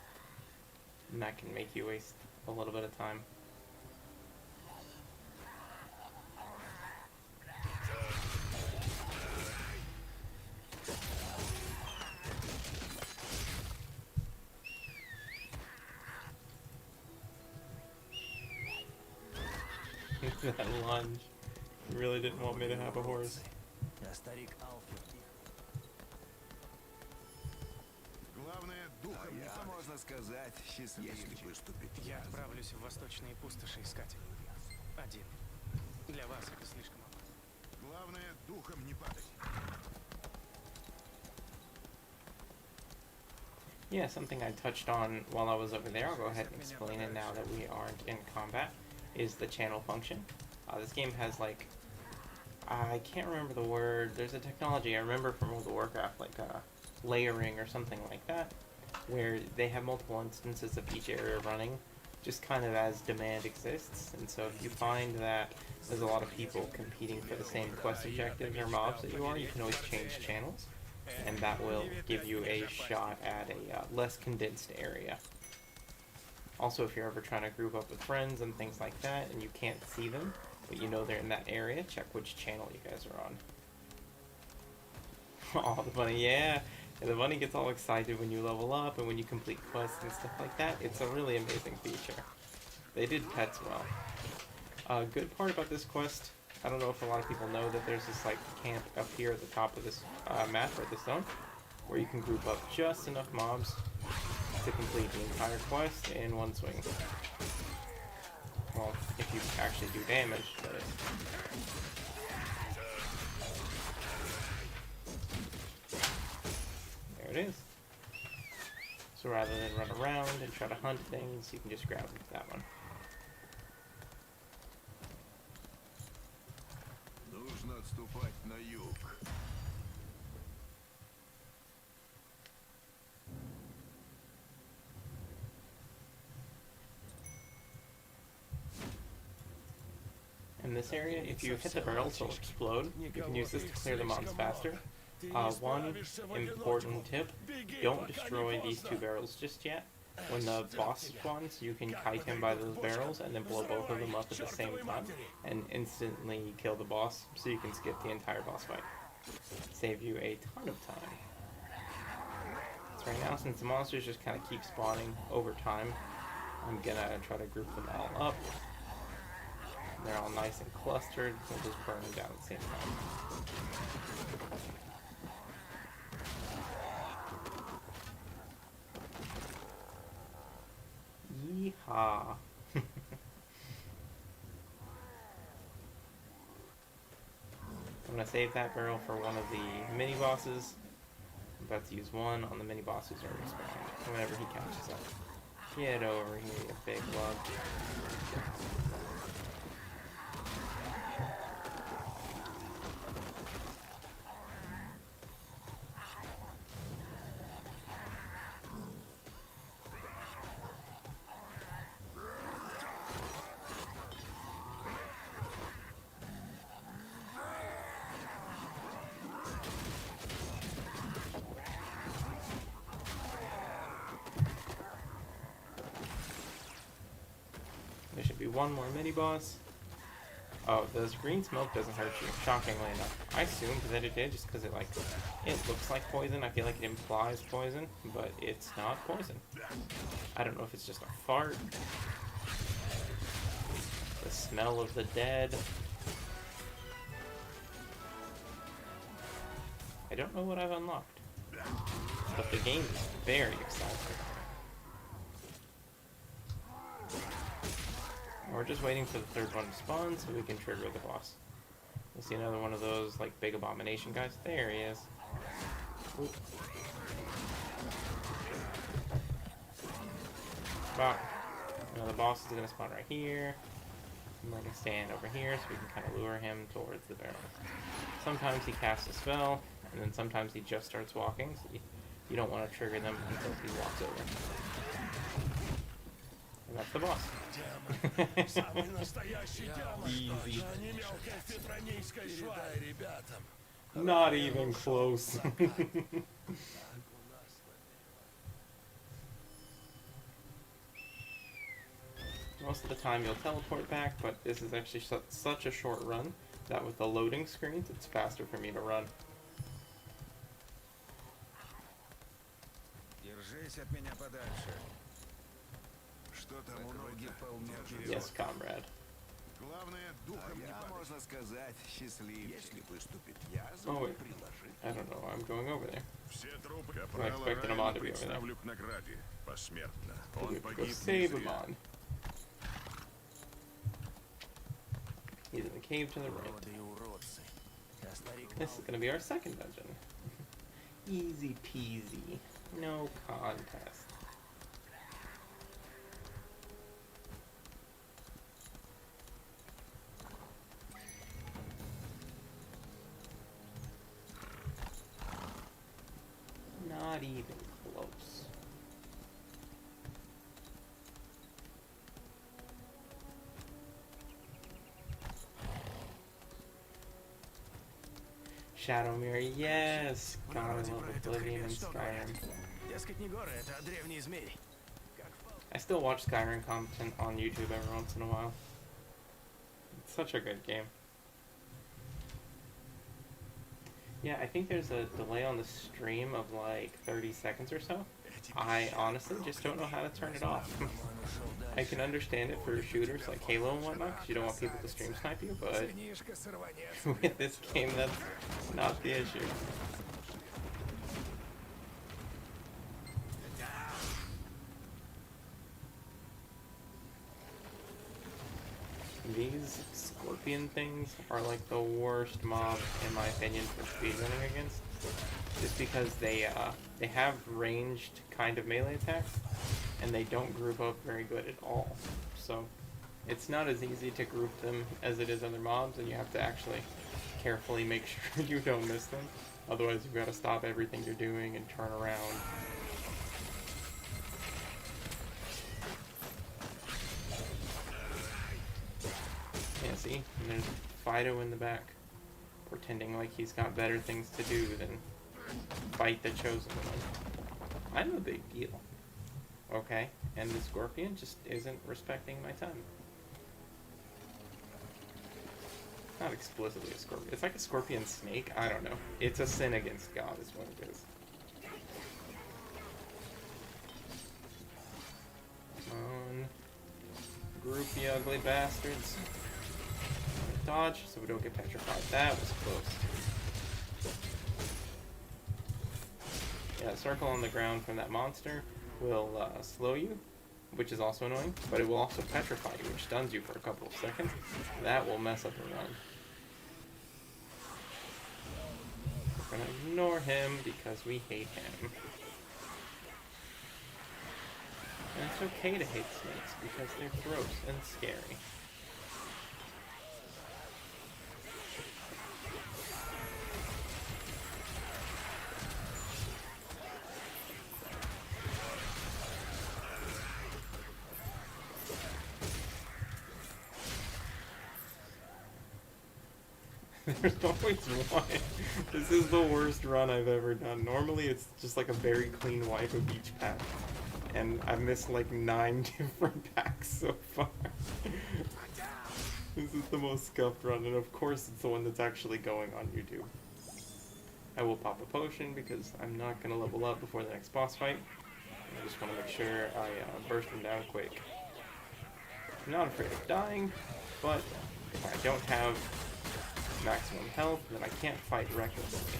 And that can make you waste a little bit of time. That lunge. You really didn't want me to have a horse. А старик Алфер их... Главное, духом не Я, падать. можно сказать, счастливчик. Если выступит Я язва. отправлюсь в восточные пустоши искать. Один. Для вас это слишком опасно. Главное, духом не падать. Yeah, something I touched on while I was over there, I'll go ahead and explain it now that we aren't in combat, is the channel function. This game has, like, I can't remember the word, there's a technology I remember from World of Warcraft, like layering or something like that, where they have multiple instances of each area running, just kind of as demand exists. And so if you find that there's a lot of people competing for the same quest objectives or mobs that you are, you can always change channels, and that will give you a shot at a less condensed area. Also, if you're ever trying to group up with friends and things like that, and you can't see them, but you know they're in that area, check which channel you guys are on. Oh, the bunny, yeah! And the bunny gets all excited when you level up and when you complete quests and stuff like that. It's a really amazing feature. They did pets well. Good part about this quest, I don't know if a lot of people know that there's this, like, camp up here at the top of this map, or this zone, where you can group up just enough mobs to complete the entire quest in one swing. Well, if you actually do damage, that is. There it is. So rather than run around and try to hunt things, you can just grab that one. Нужно отступать на юг. In this area, if you hit the barrels, they'll explode. You can use this to clear the mobs faster. One important tip, don't destroy these 2 barrels just yet. When the boss spawns, you can kite him by those barrels and then blow both of them up at the same time and instantly kill the boss, so you can skip the entire boss fight. Save you a ton of time. So right now, since the monsters just kind of keep spawning over time, I'm gonna try to group them all up. they're all nice and clustered, we'll just burn them down at the same time. Yeehaw. I'm gonna save that barrel for one of the mini bosses. I'm about to use one on the mini boss who's already spawned whenever he catches up. Get over here, you big lug. There should be one more mini boss. Oh, the green smoke doesn't hurt you, shockingly enough. I assumed that it did just because it looks like poison. I feel like it implies poison, but it's not poison. I don't know if it's just a fart. The smell of the dead. I don't know what I've unlocked, but the game is very exciting. We're just waiting for the third one to spawn so we can trigger the boss. We'll see another one of those like big abomination guys. There he is. Oop. Wow. Now the boss is gonna spawn right here. I'm gonna stand over here so we can kind of lure him towards the barrel. Sometimes he casts a spell, and then sometimes he just starts walking, so you don't want to trigger them until he walks over. And that's the boss. Easy. Not even close. Most of the time you'll teleport back, but this is actually such a short run that with the loading screens, it's faster for me to run. Yes, comrade. Oh wait, I don't know. I'm going over there. I expected Amon to be over there. Go save Amon. He's in the cave to the right. This is gonna be our second dungeon. Easy peasy. No contest. Not even close. Shadow Mirror, yes! God, I love Oblivion and Skyrim. I still watch Skyrim content on YouTube every once in a while. It's such a good game. Yeah, I think there's a delay on the stream of like 30 seconds or so. I honestly just don't know how to turn it off. I can understand it for shooters like Halo and whatnot, because you don't want people to stream snipe you, but with this game, that's not the issue. These scorpion things are like the worst mob, in my opinion, for speedrunning against. Just because they have ranged kind of melee attacks, and they don't group up very good at all. So it's not as easy to group them as it is other mobs, and you have to actually carefully make sure you don't miss them. Otherwise you've got to stop everything you're doing and turn around. Yeah, see? And there's Fido in the back, pretending like he's got better things to do than fight the Chosen One. I'm a big deal. Okay? And the Scorpion just isn't respecting my time. Not explicitly a Scorpion. It's like a Scorpion snake. I don't know. It's a sin against God is what it is. Come on. Group, you ugly bastards. dodge so we don't get petrified. That was close. Yeah, circle on the ground from that monster will slow you, which is also annoying, but it will also petrify you, which stuns you for a couple of seconds. That will mess up the run. We're gonna ignore him because we hate him. And it's okay to hate snakes because they're gross and scary. There's always one. This is the worst run I've ever done. Normally it's just like a very clean wipe of each pack. And I've missed like 9 different packs so far. This is the most scuffed run, and of course it's the one that's actually going on YouTube. I will pop a potion because I'm not going to level up before the next boss fight. I just want to make sure I burst him down quick. I'm not afraid of dying, but if I don't have maximum health, then I can't fight recklessly.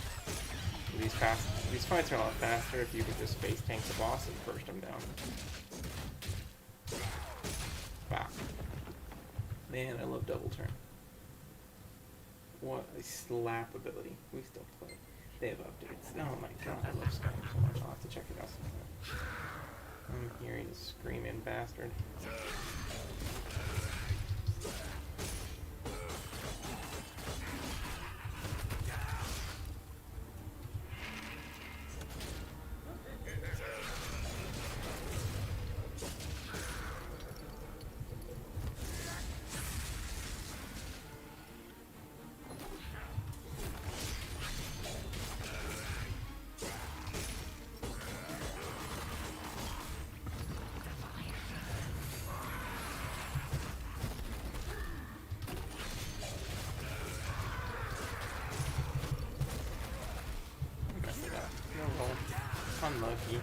These fights are a lot faster if you can just face tank the boss and burst him down. Wow. Man, I love double turn. What a slap ability. We still play. They have updates. Oh my god, I love Skyrim so much. I'll have to check it out sometime. I'm hearing a screaming bastard. Unlucky.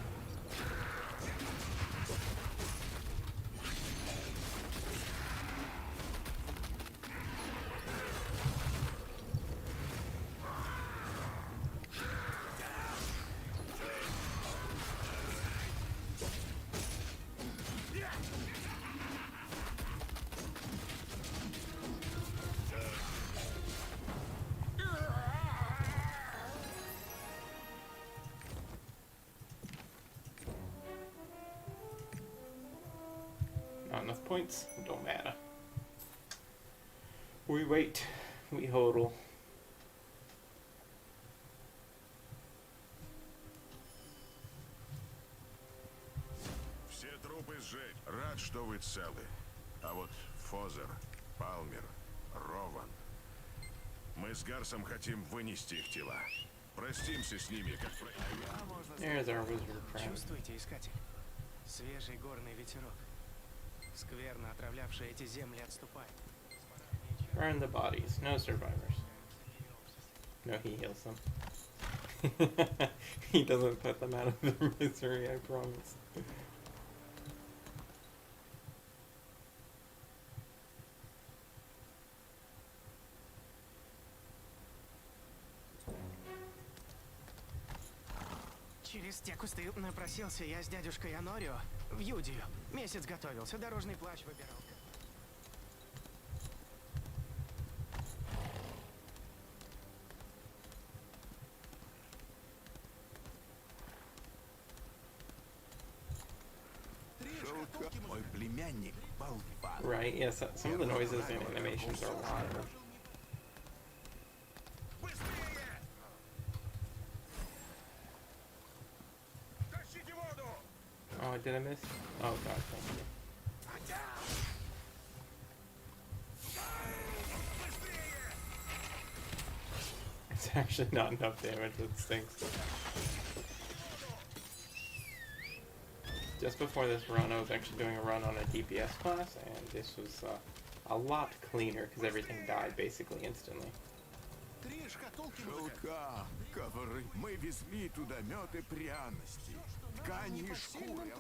Not enough points, don't matter. We wait, we hodl. Все трупы сжечь. Рад, что вы целы. А вот Фозер, Палмер, Рован. Мы с Гарсом хотим вынести их тела. Простимся с ними, как There's our wizard friend. Чувствуете, искатель? Свежий горный ветерок. Скверно отравлявшие эти земли отступает. Burn the bodies, no survivors. No, he heals them. He doesn't put them out of their misery, I promise. Через те кусты напросился я с дядюшкой Анорио в Юдию. Месяц готовился, дорожный плащ выбирал. мой племянник болван. Right, yes, some of the noises and animations are wild. Oh, did I miss? Oh god, thank you. It's actually not enough damage, it stinks. Just before this run, I was actually doing a run on a DPS class, and this was a lot cleaner because everything died basically instantly. Шелка, ковры. Мы везли туда мед и пряности. Ткани и шкуры.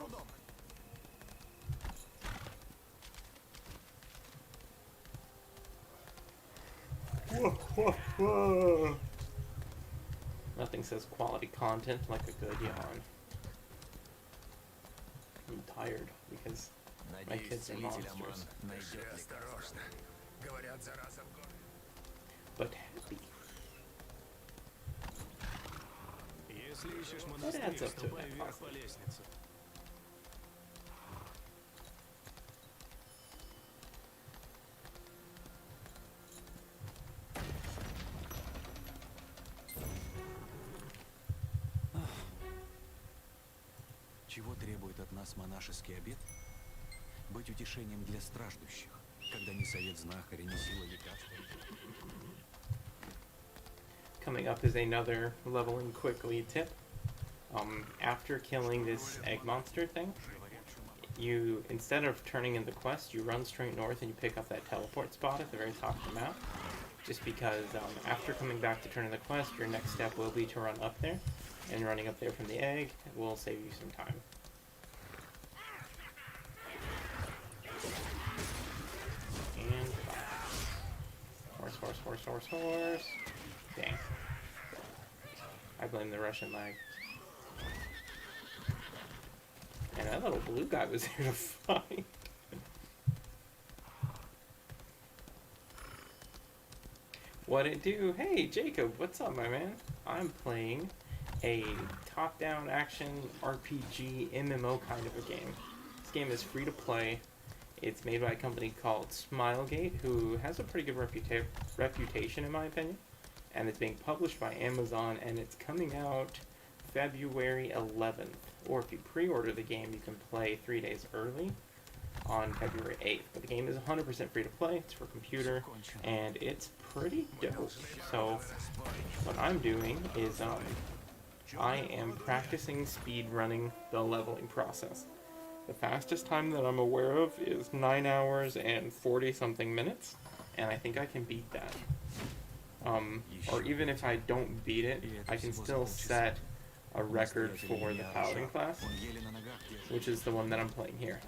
Nothing says quality content like a good yawn. I'm tired because my Надеюсь, kids are целитель Аман monsters. найдет Держи лекарство. осторожно. Говорят, зараза в горле. But happy. Если ищешь adds монастырь, up to ступай that вверх positive. по лестнице. Чего требует от нас монашеский обет? Быть утешением для страждущих, когда ни совет знахаря, ни сила лекарства. Coming up is another leveling quickly tip. After killing this egg monster thing, you, instead of turning in the quest, you run straight north and you pick up that teleport spot at the very top of the map. Just because after coming back to turn in the quest, your next step will be to run up there. And running up there from the egg will save you some time. And horse. Dang. I blame the Russian lag. And that little blue guy was here to fight. What it do? Hey, Jacob, what's up, my man? I'm playing a top-down action RPG MMO kind of a game. This game is free to play. It's made by a company called Smilegate, who has a pretty good reputation in my opinion. And it's being published by Amazon, and it's coming out February 11th. Or if you pre-order the game, you can play 3 days early on February 8th. But the game is 100% free to play. It's for computer, and it's pretty dope. So what I'm doing is I am practicing speed running the leveling process. The fastest time that I'm aware of is 9 hours and 40 something minutes, and I think I can beat that. Or even if I don't beat it, I can still set a record for the paladin class, which is the one that I'm playing here.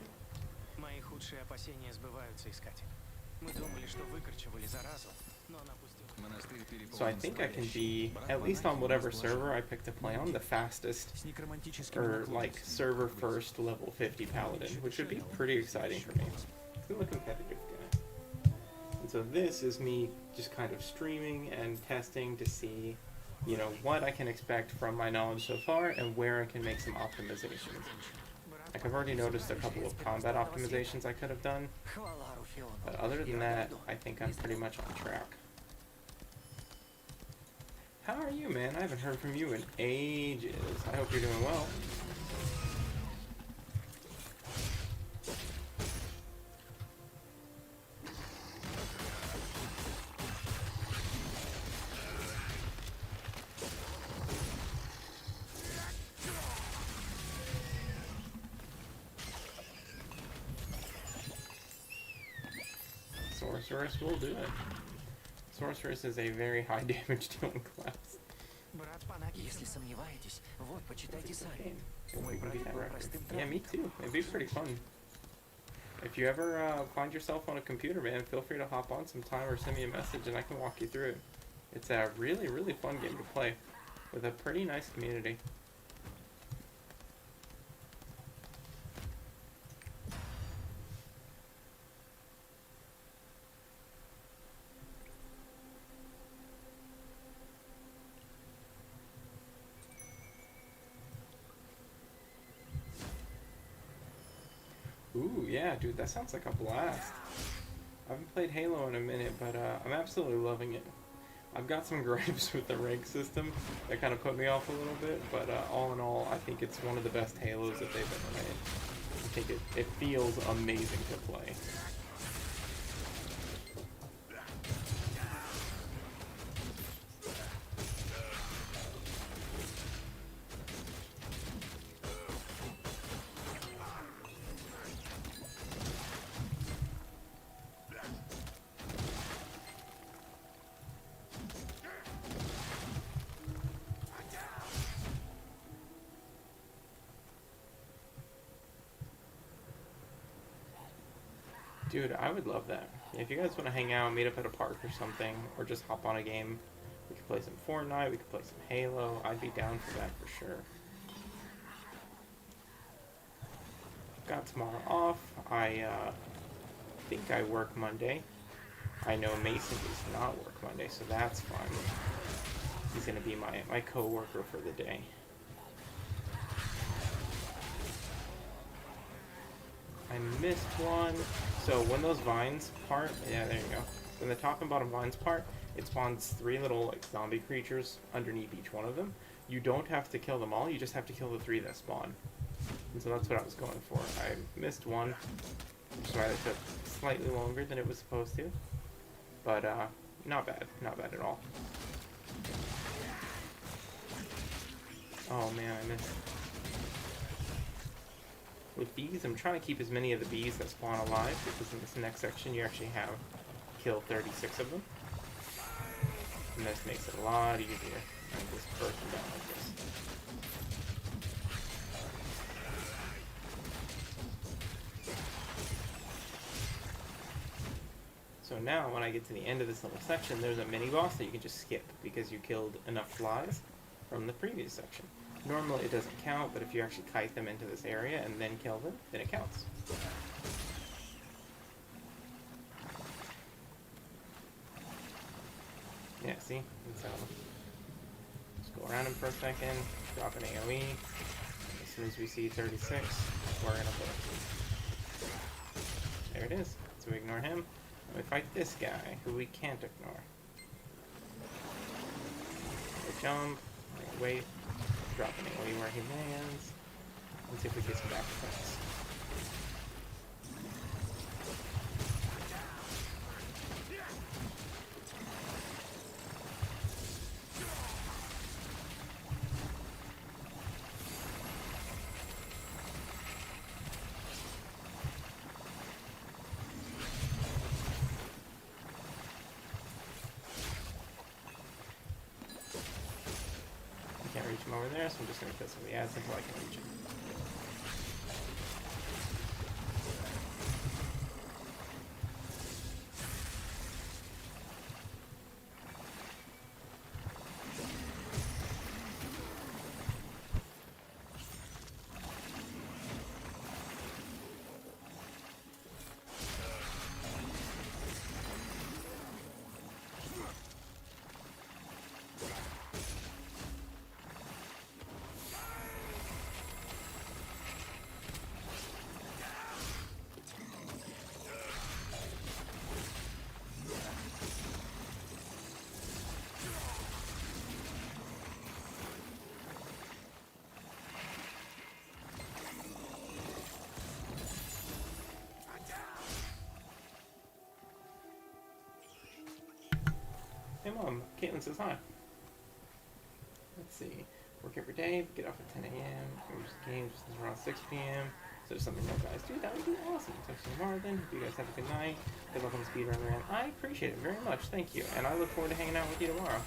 Мои худшие опасения сбываются, искатель. Мы думали, что выкорчевали заразу, но она пустила. So I think I can be, at least on whatever server I pick to play on, the fastest, or like server first level 50 paladin, which would be pretty exciting for me. I'm a competitive guy. And so this is me just kind of streaming and testing to see, you know, what I can expect from my knowledge so far and where I can make some optimizations. Like I've already noticed a couple of combat optimizations I could have done, Хвала Руфиону. but other than that, I think I'm pretty much on track. How are you, man? I haven't heard from you in ages. I hope you're doing well. Sorceress will do it. Sorceress is a very high damage dealing class. Брат Панаки. Если сомневаетесь, вот, почитайте сами. If Мой we can beat брат that был record. простым Yeah, me травником. too. It'd be pretty fun. If you ever find yourself on a computer, man, feel free to hop on sometime or send me a message and I can walk you through it. It's a really, really fun game to play with a pretty nice community. Ooh, yeah, dude, that sounds like a blast. I haven't played Halo in a minute, but I'm absolutely loving it. I've got some gripes with the rank system that kind of put me off a little bit, but all in all, I think it's one of the best Halos that they've ever made. I think it feels amazing to play. Dude, I would love that. If you guys want to hang out, meet up at a park or something, or just hop on a game, we could play some Fortnite, we could play some Halo. I'd be down for that for sure. Got tomorrow off. I think I work Monday. I know Mason does not work Monday, so that's fun. He's going to be my co-worker for the day. I missed one. So when those vines part, yeah, there you go. When the top and bottom vines part, it spawns 3 little like zombie creatures underneath each one of them. You don't have to kill them all, you just have to kill the 3 that spawn. And so that's what I was going for. I missed one, which is why it took slightly longer than it was supposed to. But not bad at all. Oh man, I missed. With bees, I'm trying to keep as many of the bees that spawn alive, because in this next section you actually have kill 36 of them. And this makes it a lot easier than just bursting down like this. So now, when I get to the end of this little section, there's a mini-boss that you can just skip, because you killed enough flies from the previous section. Normally it doesn't count, but if you actually kite them into this area and then kill them, then it counts. Yeah, see? And so, just go around him for a second, drop an AoE. As soon as we see 36, we're gonna put. There it is. So we ignore him, and we fight this guy, who we can't ignore. We jump, we wait. Drop an AoE where he lands. Let's see if we get some back effects. Can't reach him over there, so I'm just going to kill some of the ads until I can reach him. Hey Mom, Caitlin says hi. Let's see. Work every day, get off at 10 a.m. Games around 6 p.m. So there's something more guys do. That would be awesome. Talk to you tomorrow then. Hope you guys have a good night. Good luck on the speedrun run. I appreciate it very much. Thank you. And I look forward to hanging out with you tomorrow.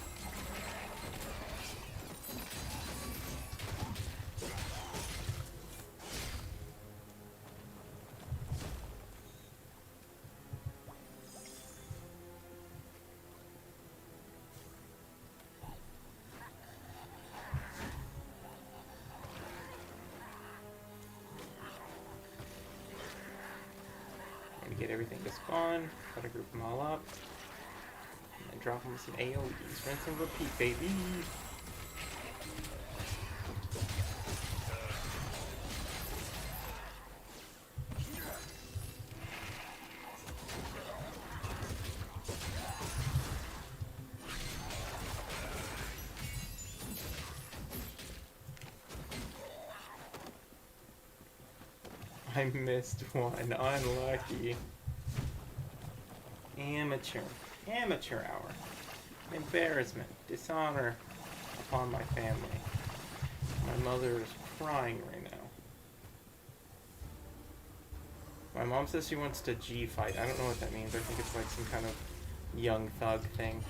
Get everything to spawn, try to group them all up, and then drop them with some AoEs. Rinse and repeat, baby! I missed one. Unlucky. Amateur hour. Embarrassment. Dishonor upon my family. My mother is crying right now. My mom says she wants to G-fight. I don't know what that means. I think it's like some kind of young thug thing.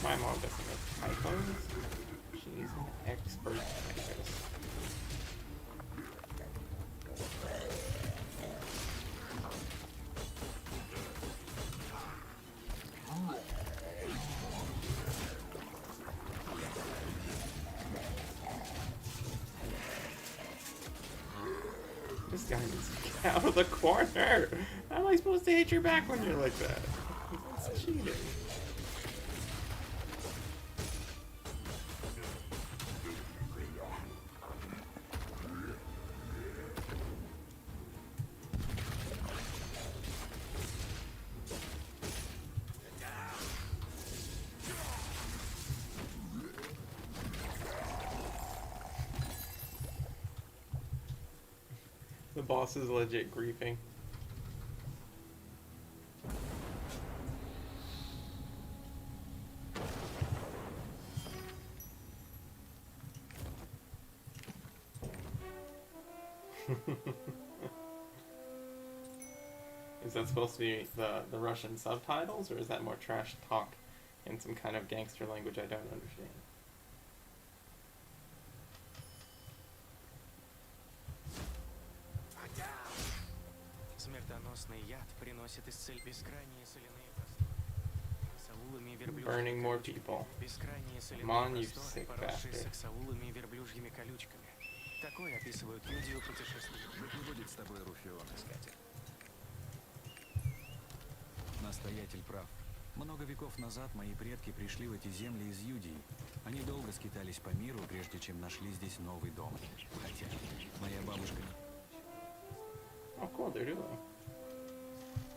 My mom doesn't make typos. She's an expert typist. This guy needs to get out of the corner! How am I supposed to hit your back when you're like that? That's cheating. The boss is legit griefing. Is that supposed to be the Russian subtitles, or is that more trash talk in some kind of gangster language I don't understand? Смертоносный яд приносит бескрайние соляные просторы. Саксаулами и верблюжьими Burning more колючками. people. Бескрайние Come on, соляные you просторы, sick поросшие bastard. саксаулами и верблюжьими колючками. Такое описывают видео-путешественники. Да не будет с тобой Руфион, искатель. Настоятель прав. Много веков назад мои предки пришли в эти земли из Юдии. Они долго скитались по миру, прежде чем нашли здесь новый дом. Хотя моя бабушка... Oh, cool, they're doing.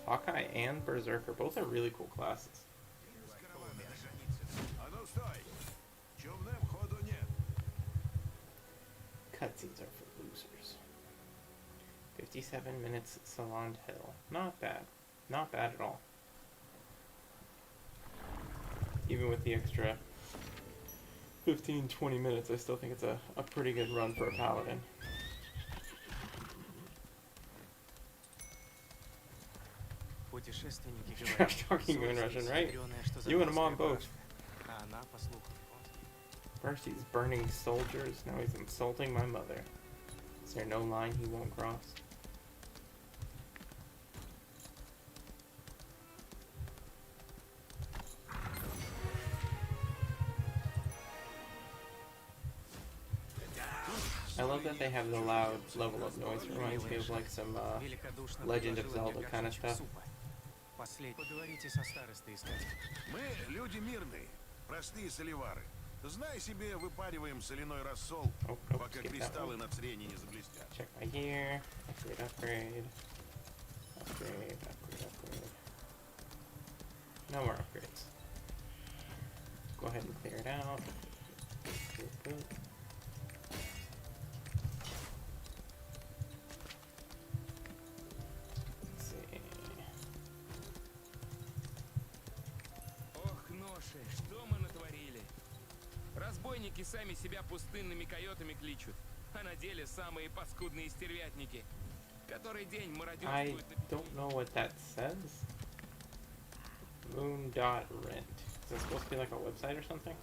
Hawkeye and Berserker, both are really cool classes. Cutscenes are for losers. 57 minutes Salon Hill. Not bad. Not bad at all. Even with the extra 15-20 minutes, I still think it's a pretty good run for a paladin. Путешественники Trash talking you in Russian, right? You and him on both. А она, по слухам, японский. First he's burning soldiers, now he's insulting my mother. Is there no line he won't cross? I love that they have the loud level of noise. It reminds me of like some Великодушно Legend of предложила Zelda мне kind of горшочек stuff. супа. Поговорите со старостой, искатель. Мы люди мирные, простые соливары. Знай себе, выпариваем соляной рассол, Oh, пока skip that кристаллы one. на црене не заблестят. Check my gear. Upgrade, upgrade. Upgrade, upgrade, upgrade. No more upgrades. Go ahead and clear it out. Boop, boop. Let's see. Ох, ноши, что мы натворили? Разбойники сами себя пустынными койотами кличут, а на деле самые паскудные стервятники. Который день I мародерствуют на... don't know what that says. Moon.rent. Is that supposed to be like a website or something?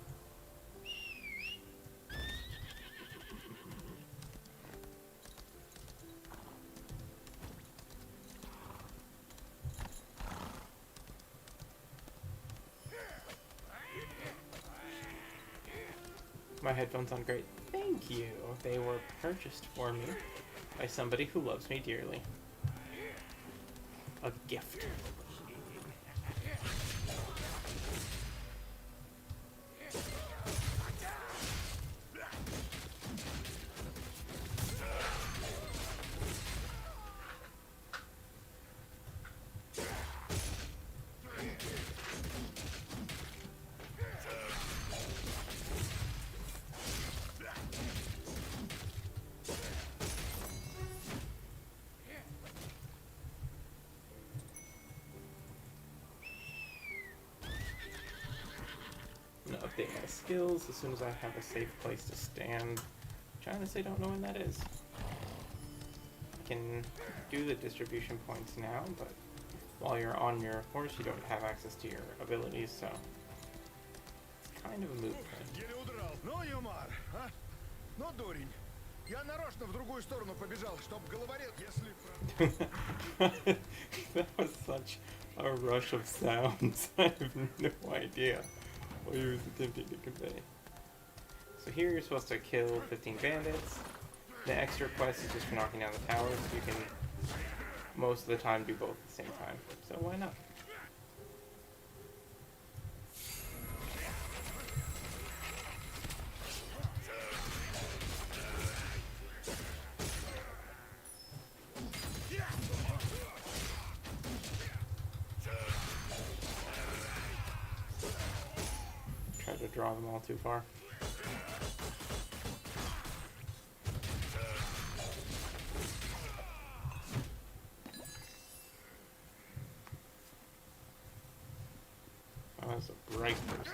My headphones sound great. Thank you. They were purchased for me by somebody who loves me dearly. A gift. I'm gonna update my skills as soon as I have a safe place to stand. I honestly don't know when that is. I can do the distribution points now, but while you're on your horse, you don't have access to your abilities, so kind of a moot point. Еле удрал. Ну, Юмар, а? Ну, дурень. Я нарочно в другую сторону побежал, чтоб головорез, если... That was such a rush of sounds. I have no idea what he was attempting to convey. So here you're supposed to kill 15 bandits. The extra quest is just for knocking down the towers. You can most of the time do both at the same time. So why not? Try to draw them all too far. Oh, that's a bright person.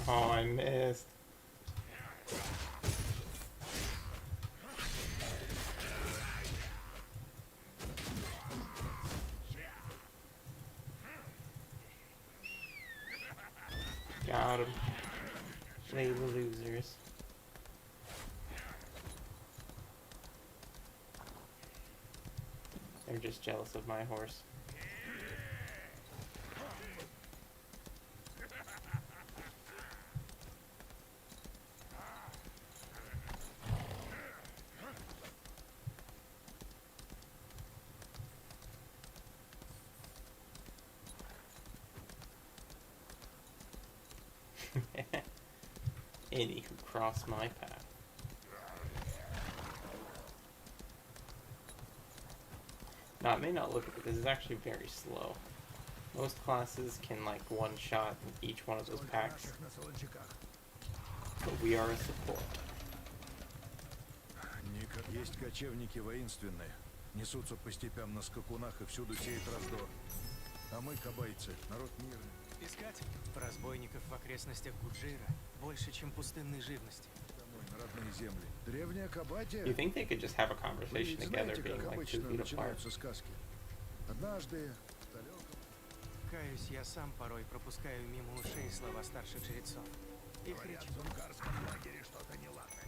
Oh, I missed. Got him. Play the losers. They're just jealous of my horse. Any who cross my path. Now, it may not look at it, this is actually very slow. Most classes can like one-shot each one of those packs, but we are a support. Есть кочевники воинственные, несутся по степям на скакунах и всюду сеют раздор. А мы, кабайцы, народ мирный. Искать разбойников в окрестностях Гуджира больше, чем пустынной живности. Домой, на родные земли. Древняя Кабатия. You think they could just have a conversation Вы together, знаете, being как like 2 обычно feet apart? начинаются сказки? Однажды, далеко. Каюсь, я сам порой пропускаю мимо ушей слова старших жрецов. Их речь. В Зунгарском лагере что-то неладное.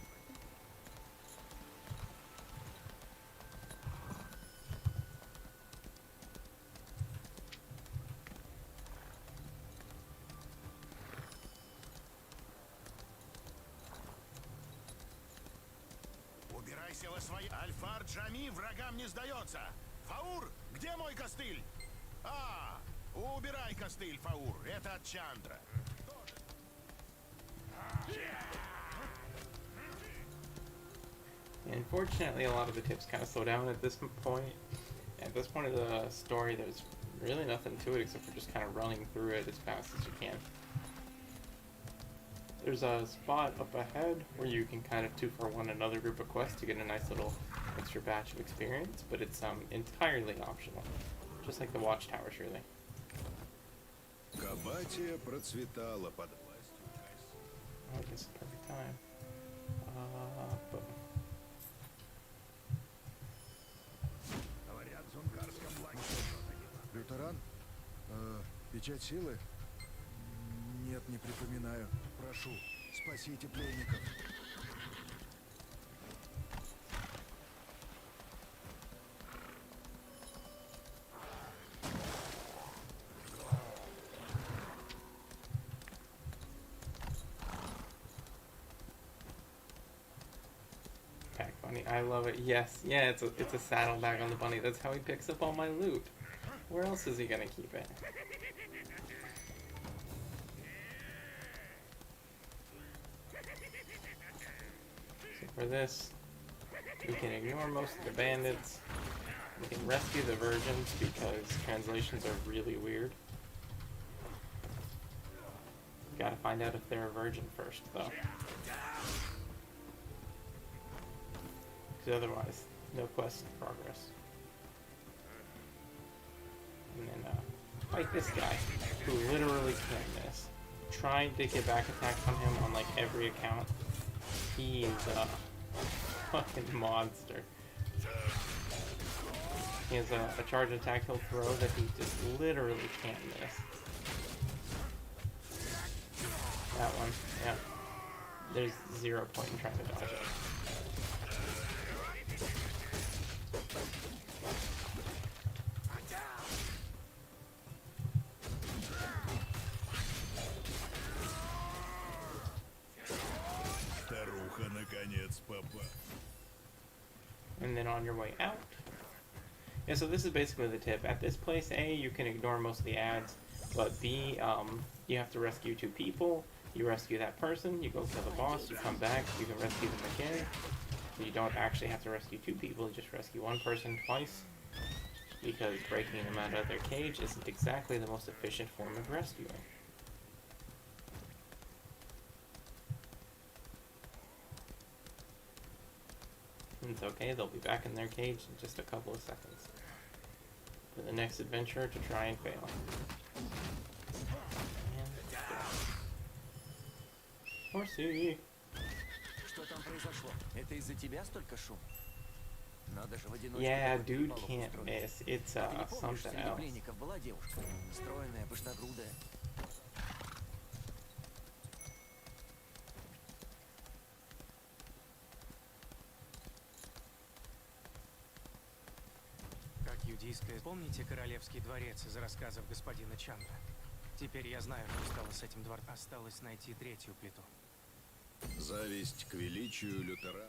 Убирайся во свои... Альфар Джами врагам не сдается. Фаур, где мой костыль? А, убирай костыль, Фаур. Это от Чандра. Unfortunately, a lot of the tips kind of slow down at this point. At this point of the story, there's really nothing to it except for just kind of running through it as fast as you can. There's a spot up ahead where you can kind of 2-for-1 another group of quests to get a nice little extra batch of experience, but it's entirely optional, just like the watchtowers, really. Кабатия процветала под властью. Oh, this is the perfect time. Boom. Говорят, в Зунгарском лагере что-то неладное. Лютеран? Печать силы? Нет, не припоминаю. Прошу, спасите пленников. Pack bunny, I love it. Yes, yeah, it's a saddlebag on the bunny. That's how he picks up all my loot. Where else is he gonna keep it? So for this, we can ignore most of the bandits. We can rescue the virgins because translations are really weird. Gotta find out if they're a virgin first, though. Because otherwise, no quest in progress. And then, Like this guy, who literally can't miss. Trying to get back attacks on him on like every account. He is a fucking monster. He has a charge attack he'll throw that he just literally can't miss. That one, yeah. There's 0 point in trying to dodge it. Старуха наконец попала. And then on your way out. Yeah, so this is basically the tip. At this place, A, you can ignore most of the ads, but B, you have to rescue 2 people. You rescue that person, you go kill the boss, you come back, you can rescue them again. You don't actually have to rescue 2 people, you just rescue 1 person twice, because breaking them out of their cage isn't exactly the most efficient form of rescuing. It's okay, they'll be back in their cage in just a couple of seconds. For the next adventure to try and fail. Horsey! Что там произошло? Это из-за тебя столько шума? Надо же в одиночку. Yeah, такой dude переполох can't устроить. miss. It's Ты не помнишь, something среди else. пленников была девушка? Стройная, пышногрудая. Как юдийское... Помните Королевский дворец из рассказов господина Чандра? Теперь я знаю, что стало с этим дворцом. Осталось найти 3-ю плиту. Зависть к величию Лютера.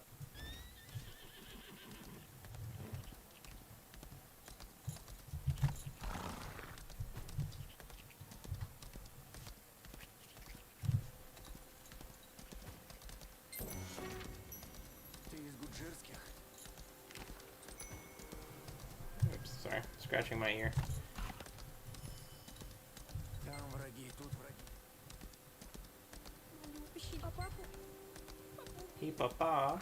Ты из гуджирских? Oops, sorry. Scratching my ear. Там враги, тут враги. Hey, Papa.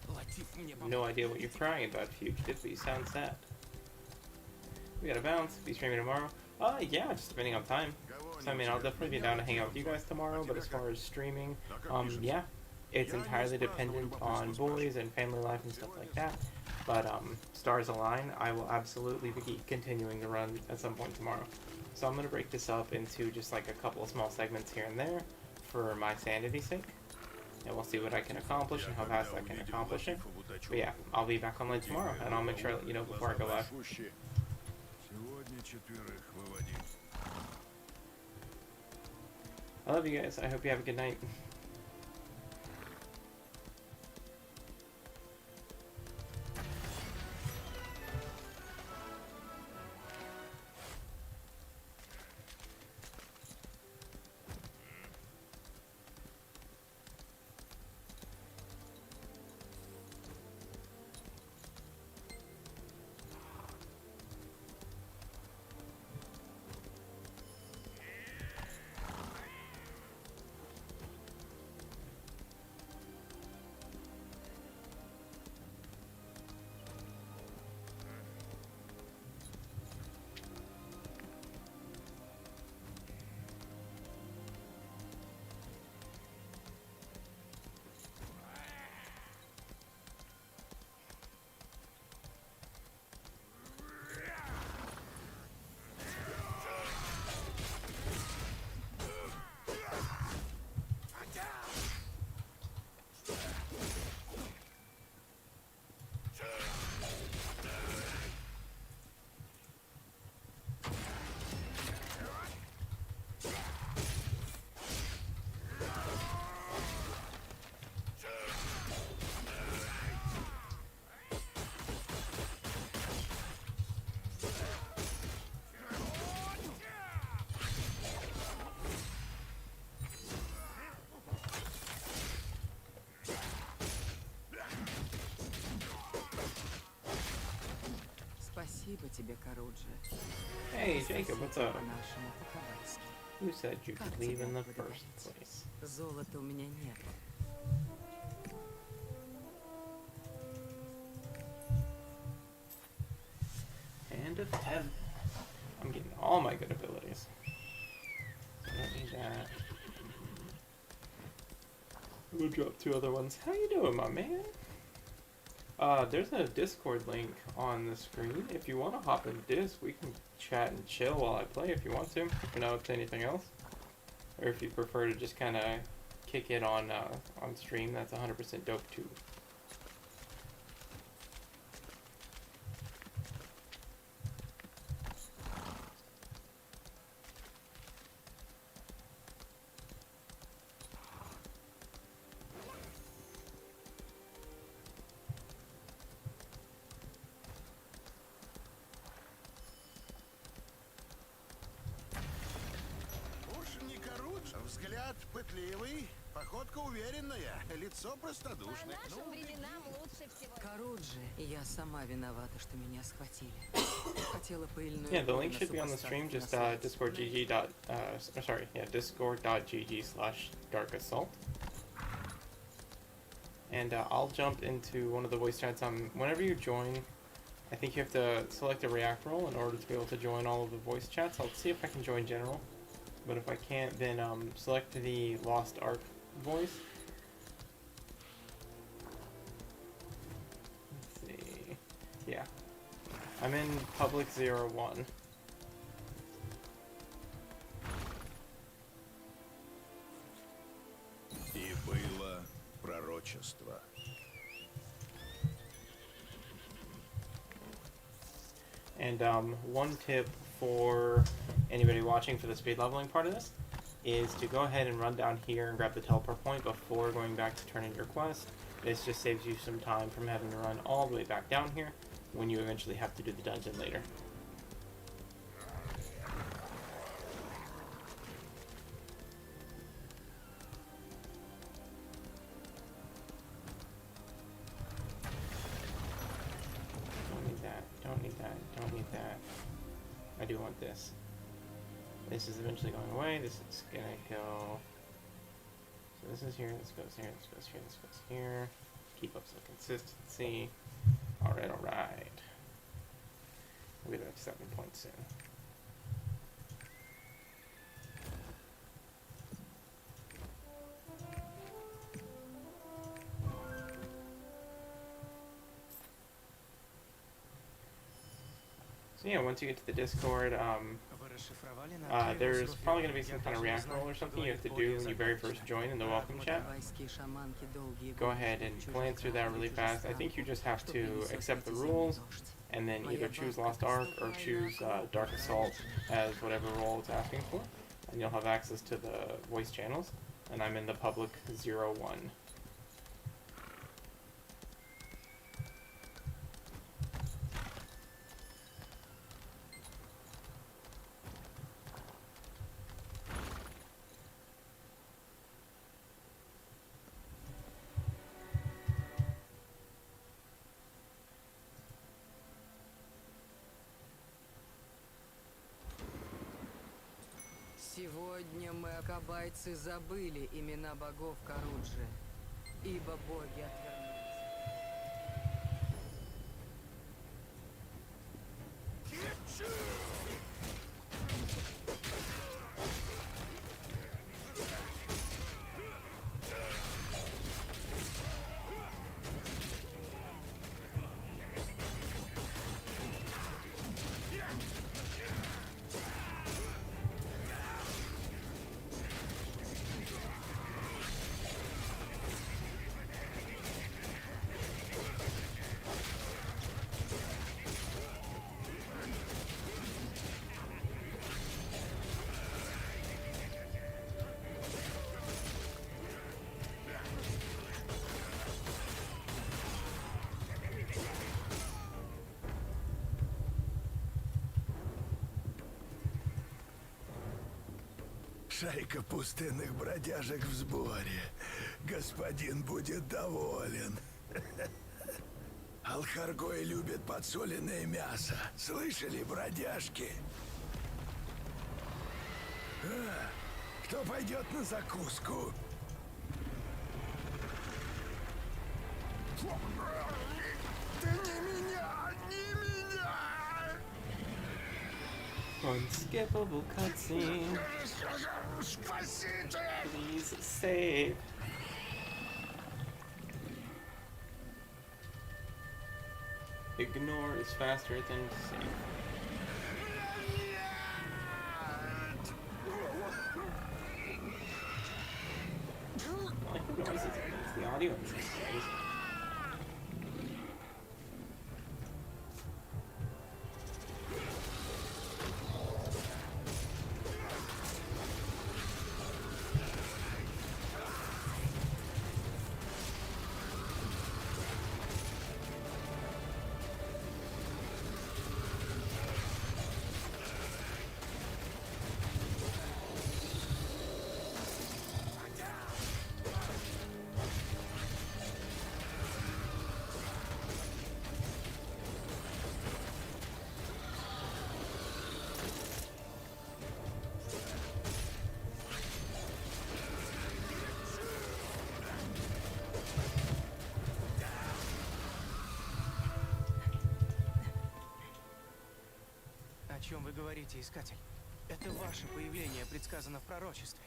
Латиф мне No idea what you're crying about, Fugitive, but you sound sad. We gotta bounce. Be streaming tomorrow? Yeah, just depending on time. So, I mean, I'll definitely be down to hang out with you guys tomorrow, but as far as streaming, yeah, it's entirely dependent on boys and family life and stuff like that. But, stars align, I will absolutely be continuing to run at some point tomorrow. So I'm gonna break this up into just like a couple of small segments here and there for my sanity's sake. And we'll see what I can accomplish and how fast I can accomplish it. But yeah, I'll be back online tomorrow, and I'll make sure I let you know before I go live. Сегодня 4 выводить. I love you guys. I hope you have a good night. Спасибо тебе, Каруджи. Hey, Jacob, what's up? По-нашему, по-хавайски. Who said you Как could leave тебя in the благодарить? first place? Золота у меня нет. Hand of heaven. I'm getting all my good abilities. So I don't need that. We'll drop 2 other ones. How you doing, my man? There's a Discord link on the screen. If you want to hop in Disc, we can chat and chill while I play if you want to. If you know it's anything else. Or if you prefer to just kind of kick it on stream, that's 100% dope too. Взгляд пытливый, походка уверенная, лицо простодушное. По нашим временам лучше всего. Каруджи, я сама виновата, что меня схватили. Хотела пыльную. Yeah, the link should be on the stream. Just discord.gg/darkassault. And I'll jump into one of the voice chats. Whenever you join, I think you have to select a React role in order to be able to join all of the voice chats. I'll see if I can join general. But if I can't, then select the Lost Ark voice. Let's see. Yeah. I'm in public 01. И было пророчество. And one tip for anybody watching for the speed leveling part of this is to go ahead and run down here and grab the teleport point before going back to turn in your quest. This just saves you some time from having to run all the way back down here when you eventually have to do the dungeon later. Don't need that. I do want this. This is eventually going away. This is gonna go. So this is here. This goes here. This goes here. This goes here. Keep up some consistency. All right. We'll be at 7 points soon. So yeah, once you get to the Discord, there's probably going to be some kind of React role or something you have to do when you very first join in the welcome chat. Go ahead and glance through that really fast. I think you just have to accept the rules and then either choose Lost Ark or choose Dark Assault as whatever role it's asking for. And you'll have access to the voice channels. And I'm in the public 01. Сегодня мы, акабайцы, забыли имена богов Каруджи, ибо боги отвернулись. Шайка пустынных бродяжек в сборе. Господин будет доволен. Алхаргой любит подсоленное мясо. Слышали, бродяжки? Кто пойдет на закуску? Да не меня! Не меня! Unskippable cutscene. Please save. Ignore is faster than save. I like the noises it makes, the audio in this is О чем вы говорите, Искатель? Это ваше появление предсказано в пророчестве.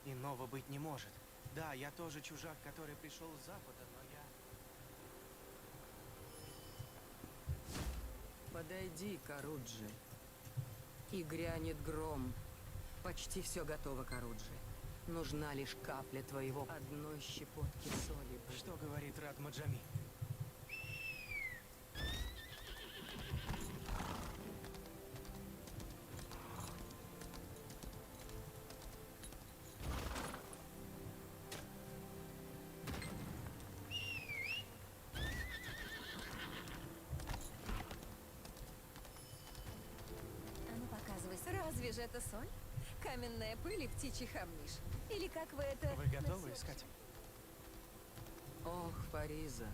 Иного быть не может. Да, я тоже чужак, который пришел с запада, но я... Подойди, Каруджи. И грянет гром. Почти все готово, Каруджи. Нужна лишь капля твоего одной щепотки соли. Что говорит Рад Маджами? А ну показывайся. Разве же это соль? Каменная пыль и птичий хамниш? Или как вы это... Вы готовы, Искатель? Ох, Фариза.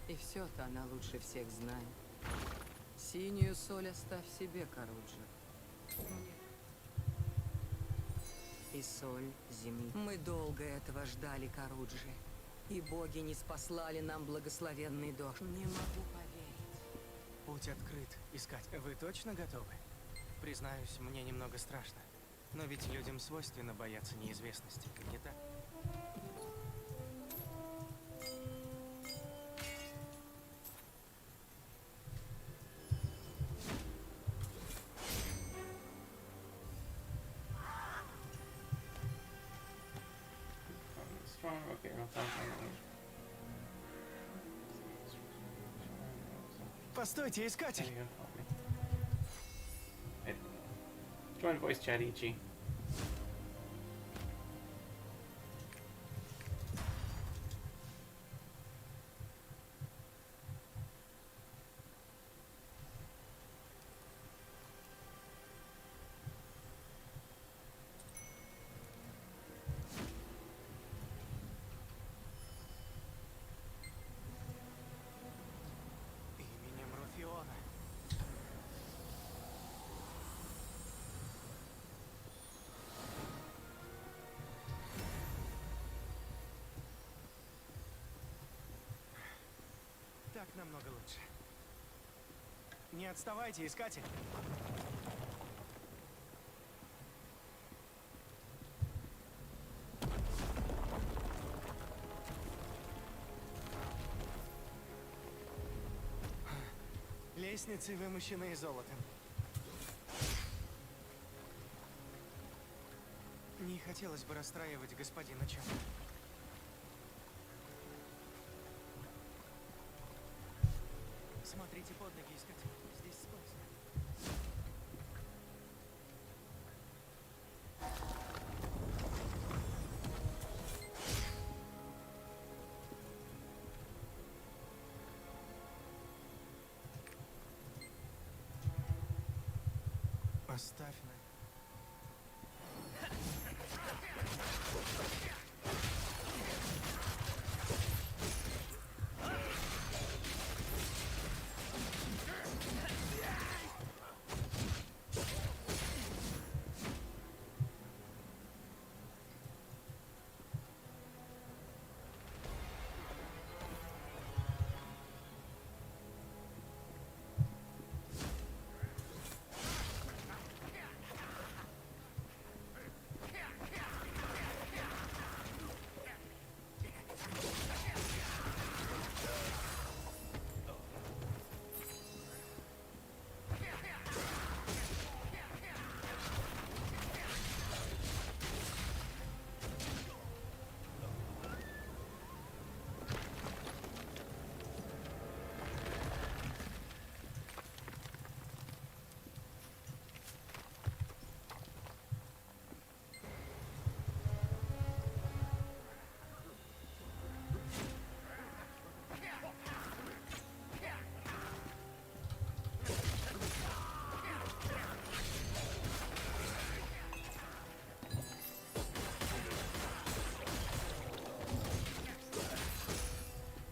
И все-то она лучше всех знает. Синюю соль оставь себе, Каруджи. И соль земли. Мы долго этого ждали, Каруджи. И боги не спаслали нам благословенный дождь. Не могу поверить. Путь открыт, Искать. Вы точно готовы? Признаюсь, мне немного страшно. Но ведь людям свойственно бояться неизвестности, не так? strong. Okay, no, Постойте, Искатель! There you go, help me. Hey. Join voice chat, Ichi. Именем Руфиона. Так намного лучше. Не отставайте, Искатель! Лестницы вымощены золотом. Не хотелось бы расстраивать господина Чан. Смотрите под ноги, Искатель. Здесь скользко. Оставь на...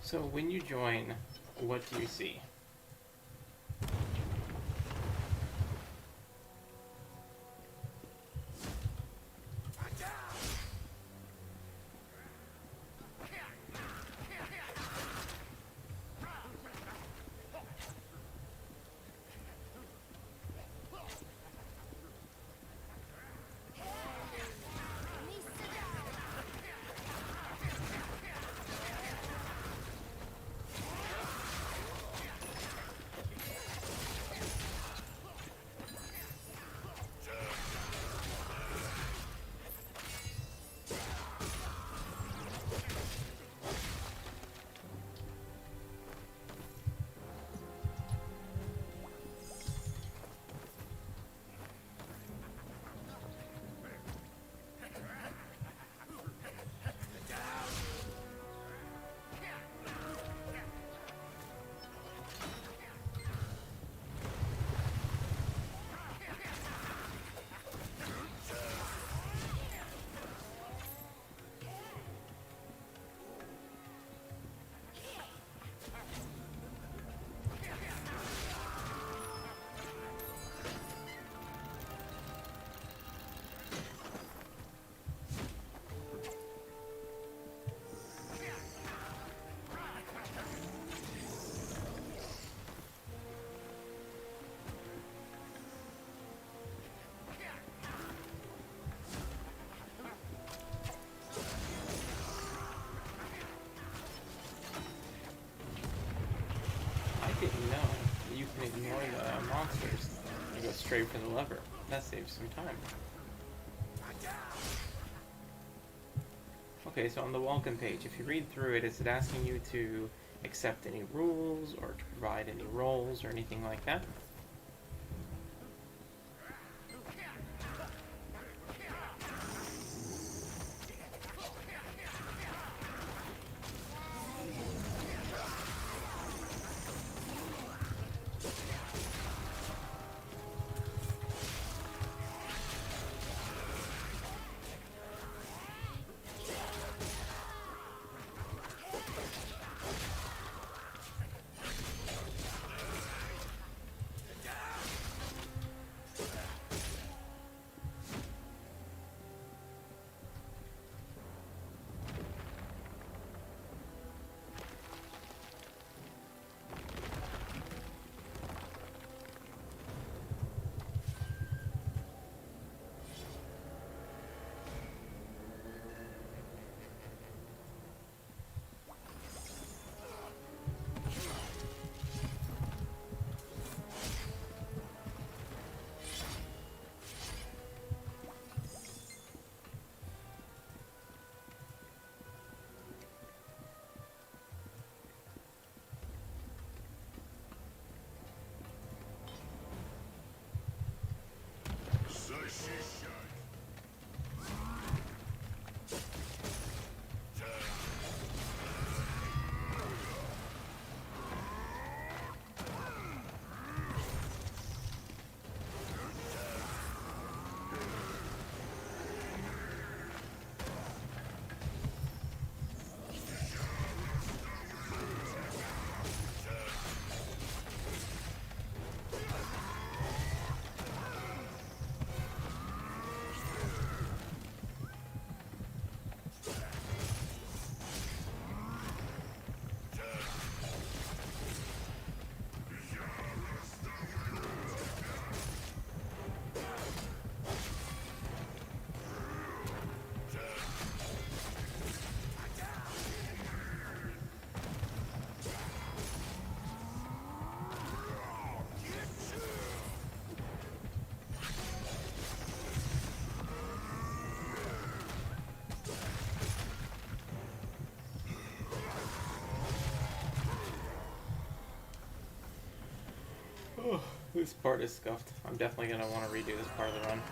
So when you join, what do you see? I didn't know you can ignore the monsters and go straight for the lever. That saves some time. Okay, so on the welcome page, if you read through it, is it asking you to accept any rules or to provide any roles or anything like that? Oh, this part is scuffed. I'm definitely going to want to redo this part of the run.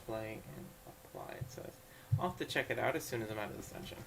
play and apply, it says. I'll have to check it out as soon as I'm out of the session.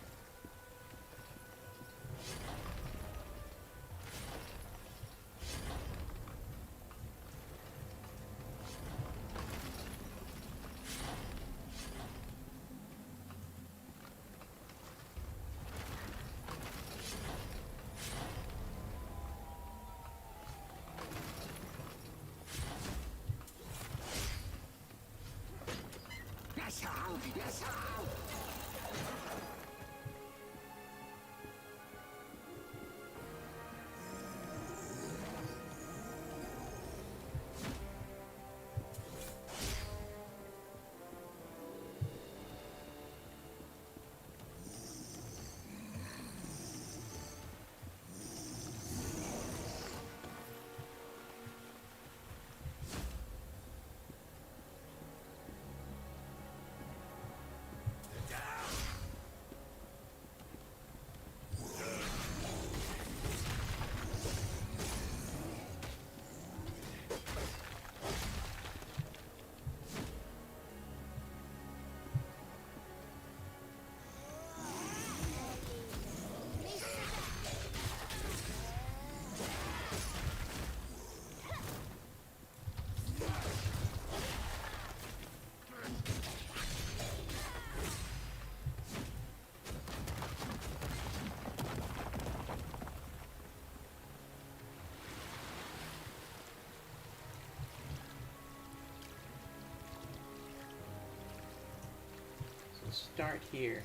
Start here.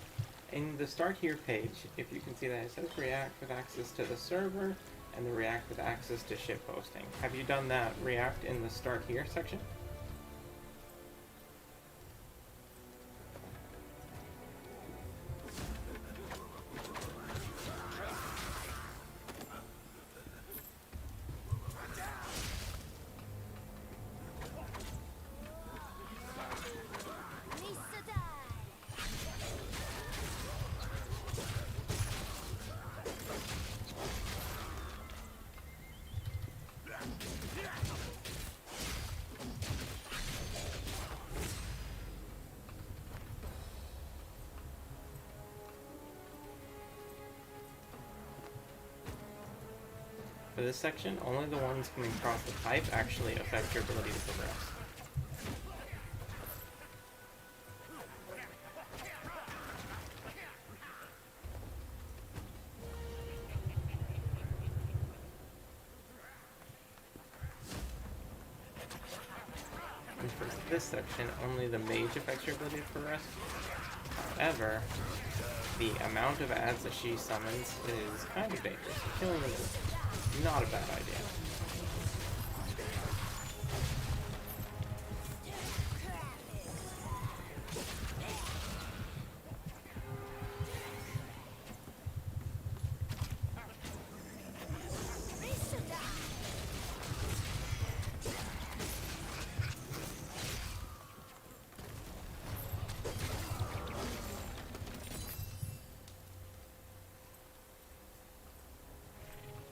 In the start here page, if you can see that, it says React with access to the server and the React with access to ship hosting. Have you done that React in the start here section? For this section, only the ones coming across the pipe actually affect your ability to progress. And for this section, only the mage affects your ability to progress. However, the amount of ads that she summons is kind of dangerous. Killing them is not a bad idea.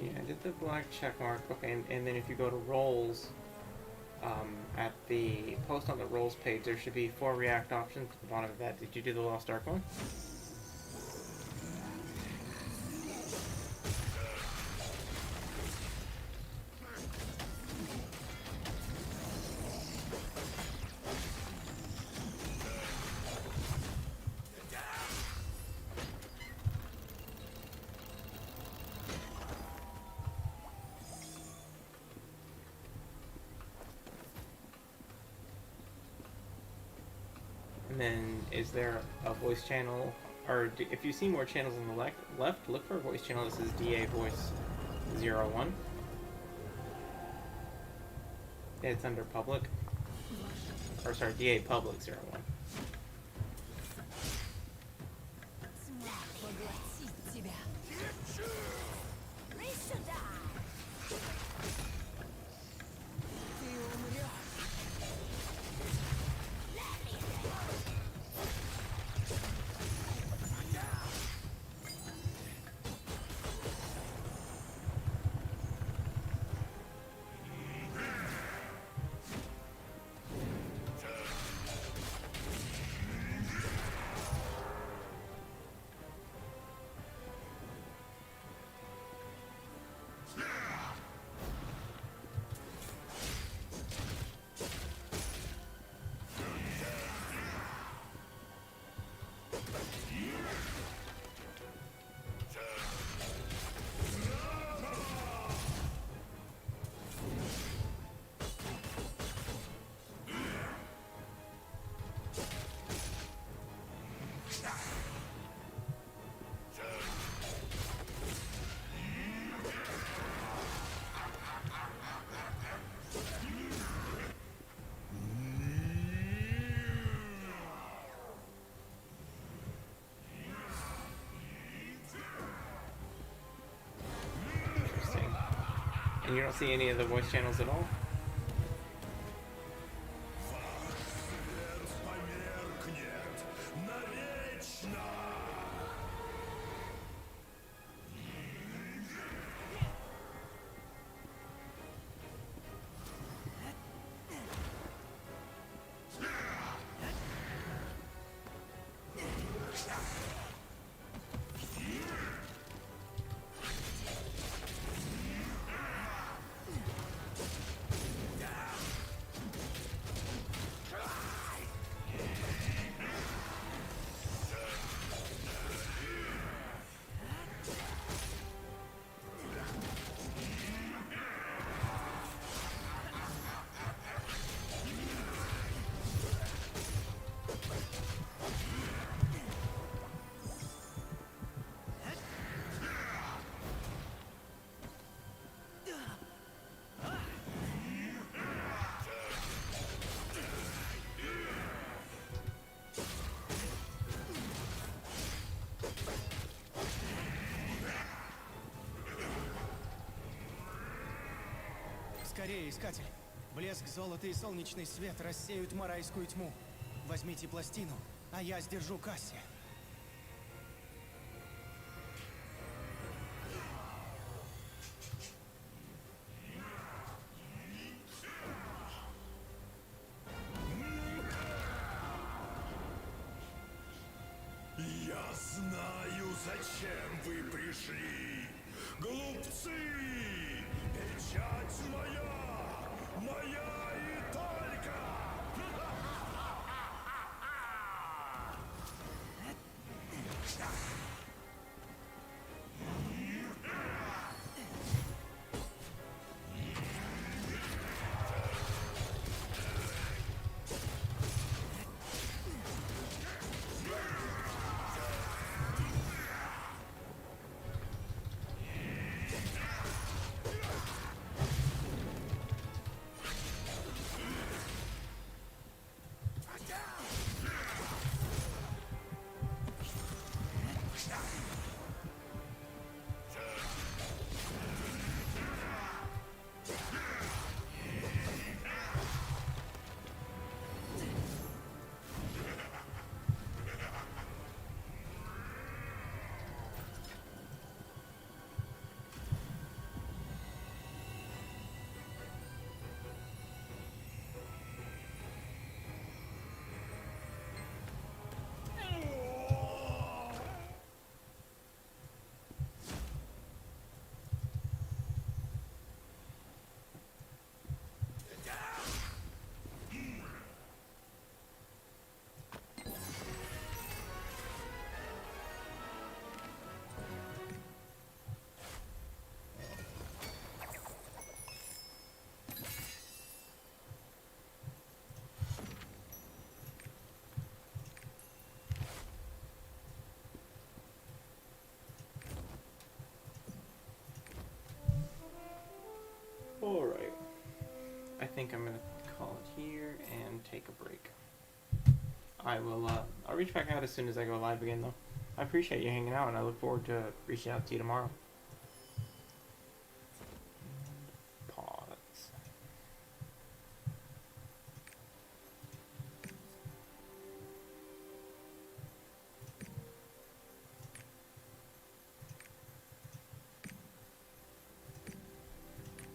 Yeah, I did the black check mark. Okay, and then if you go to roles, at the post on the roles page, there should be 4 React options at the bottom of that. Did you do the Lost Ark one? And then, is there a voice channel, or if you see more channels on the left, look for a voice channel that says DA Voice 01. It's under public, or sorry, DA Public 01. And you don't see any of the voice channels at all? Скорее, искатель. Блеск золота и солнечный свет рассеют марайскую тьму. Возьмите пластину, а я сдержу Касси. Я знаю, зачем вы пришли. Глупцы! Печать моя! Моя и только! Alright. I think I'm gonna call it here and take a break. I'll reach back out as soon as I go live again though. I appreciate you hanging out and I look forward to reaching out to you tomorrow.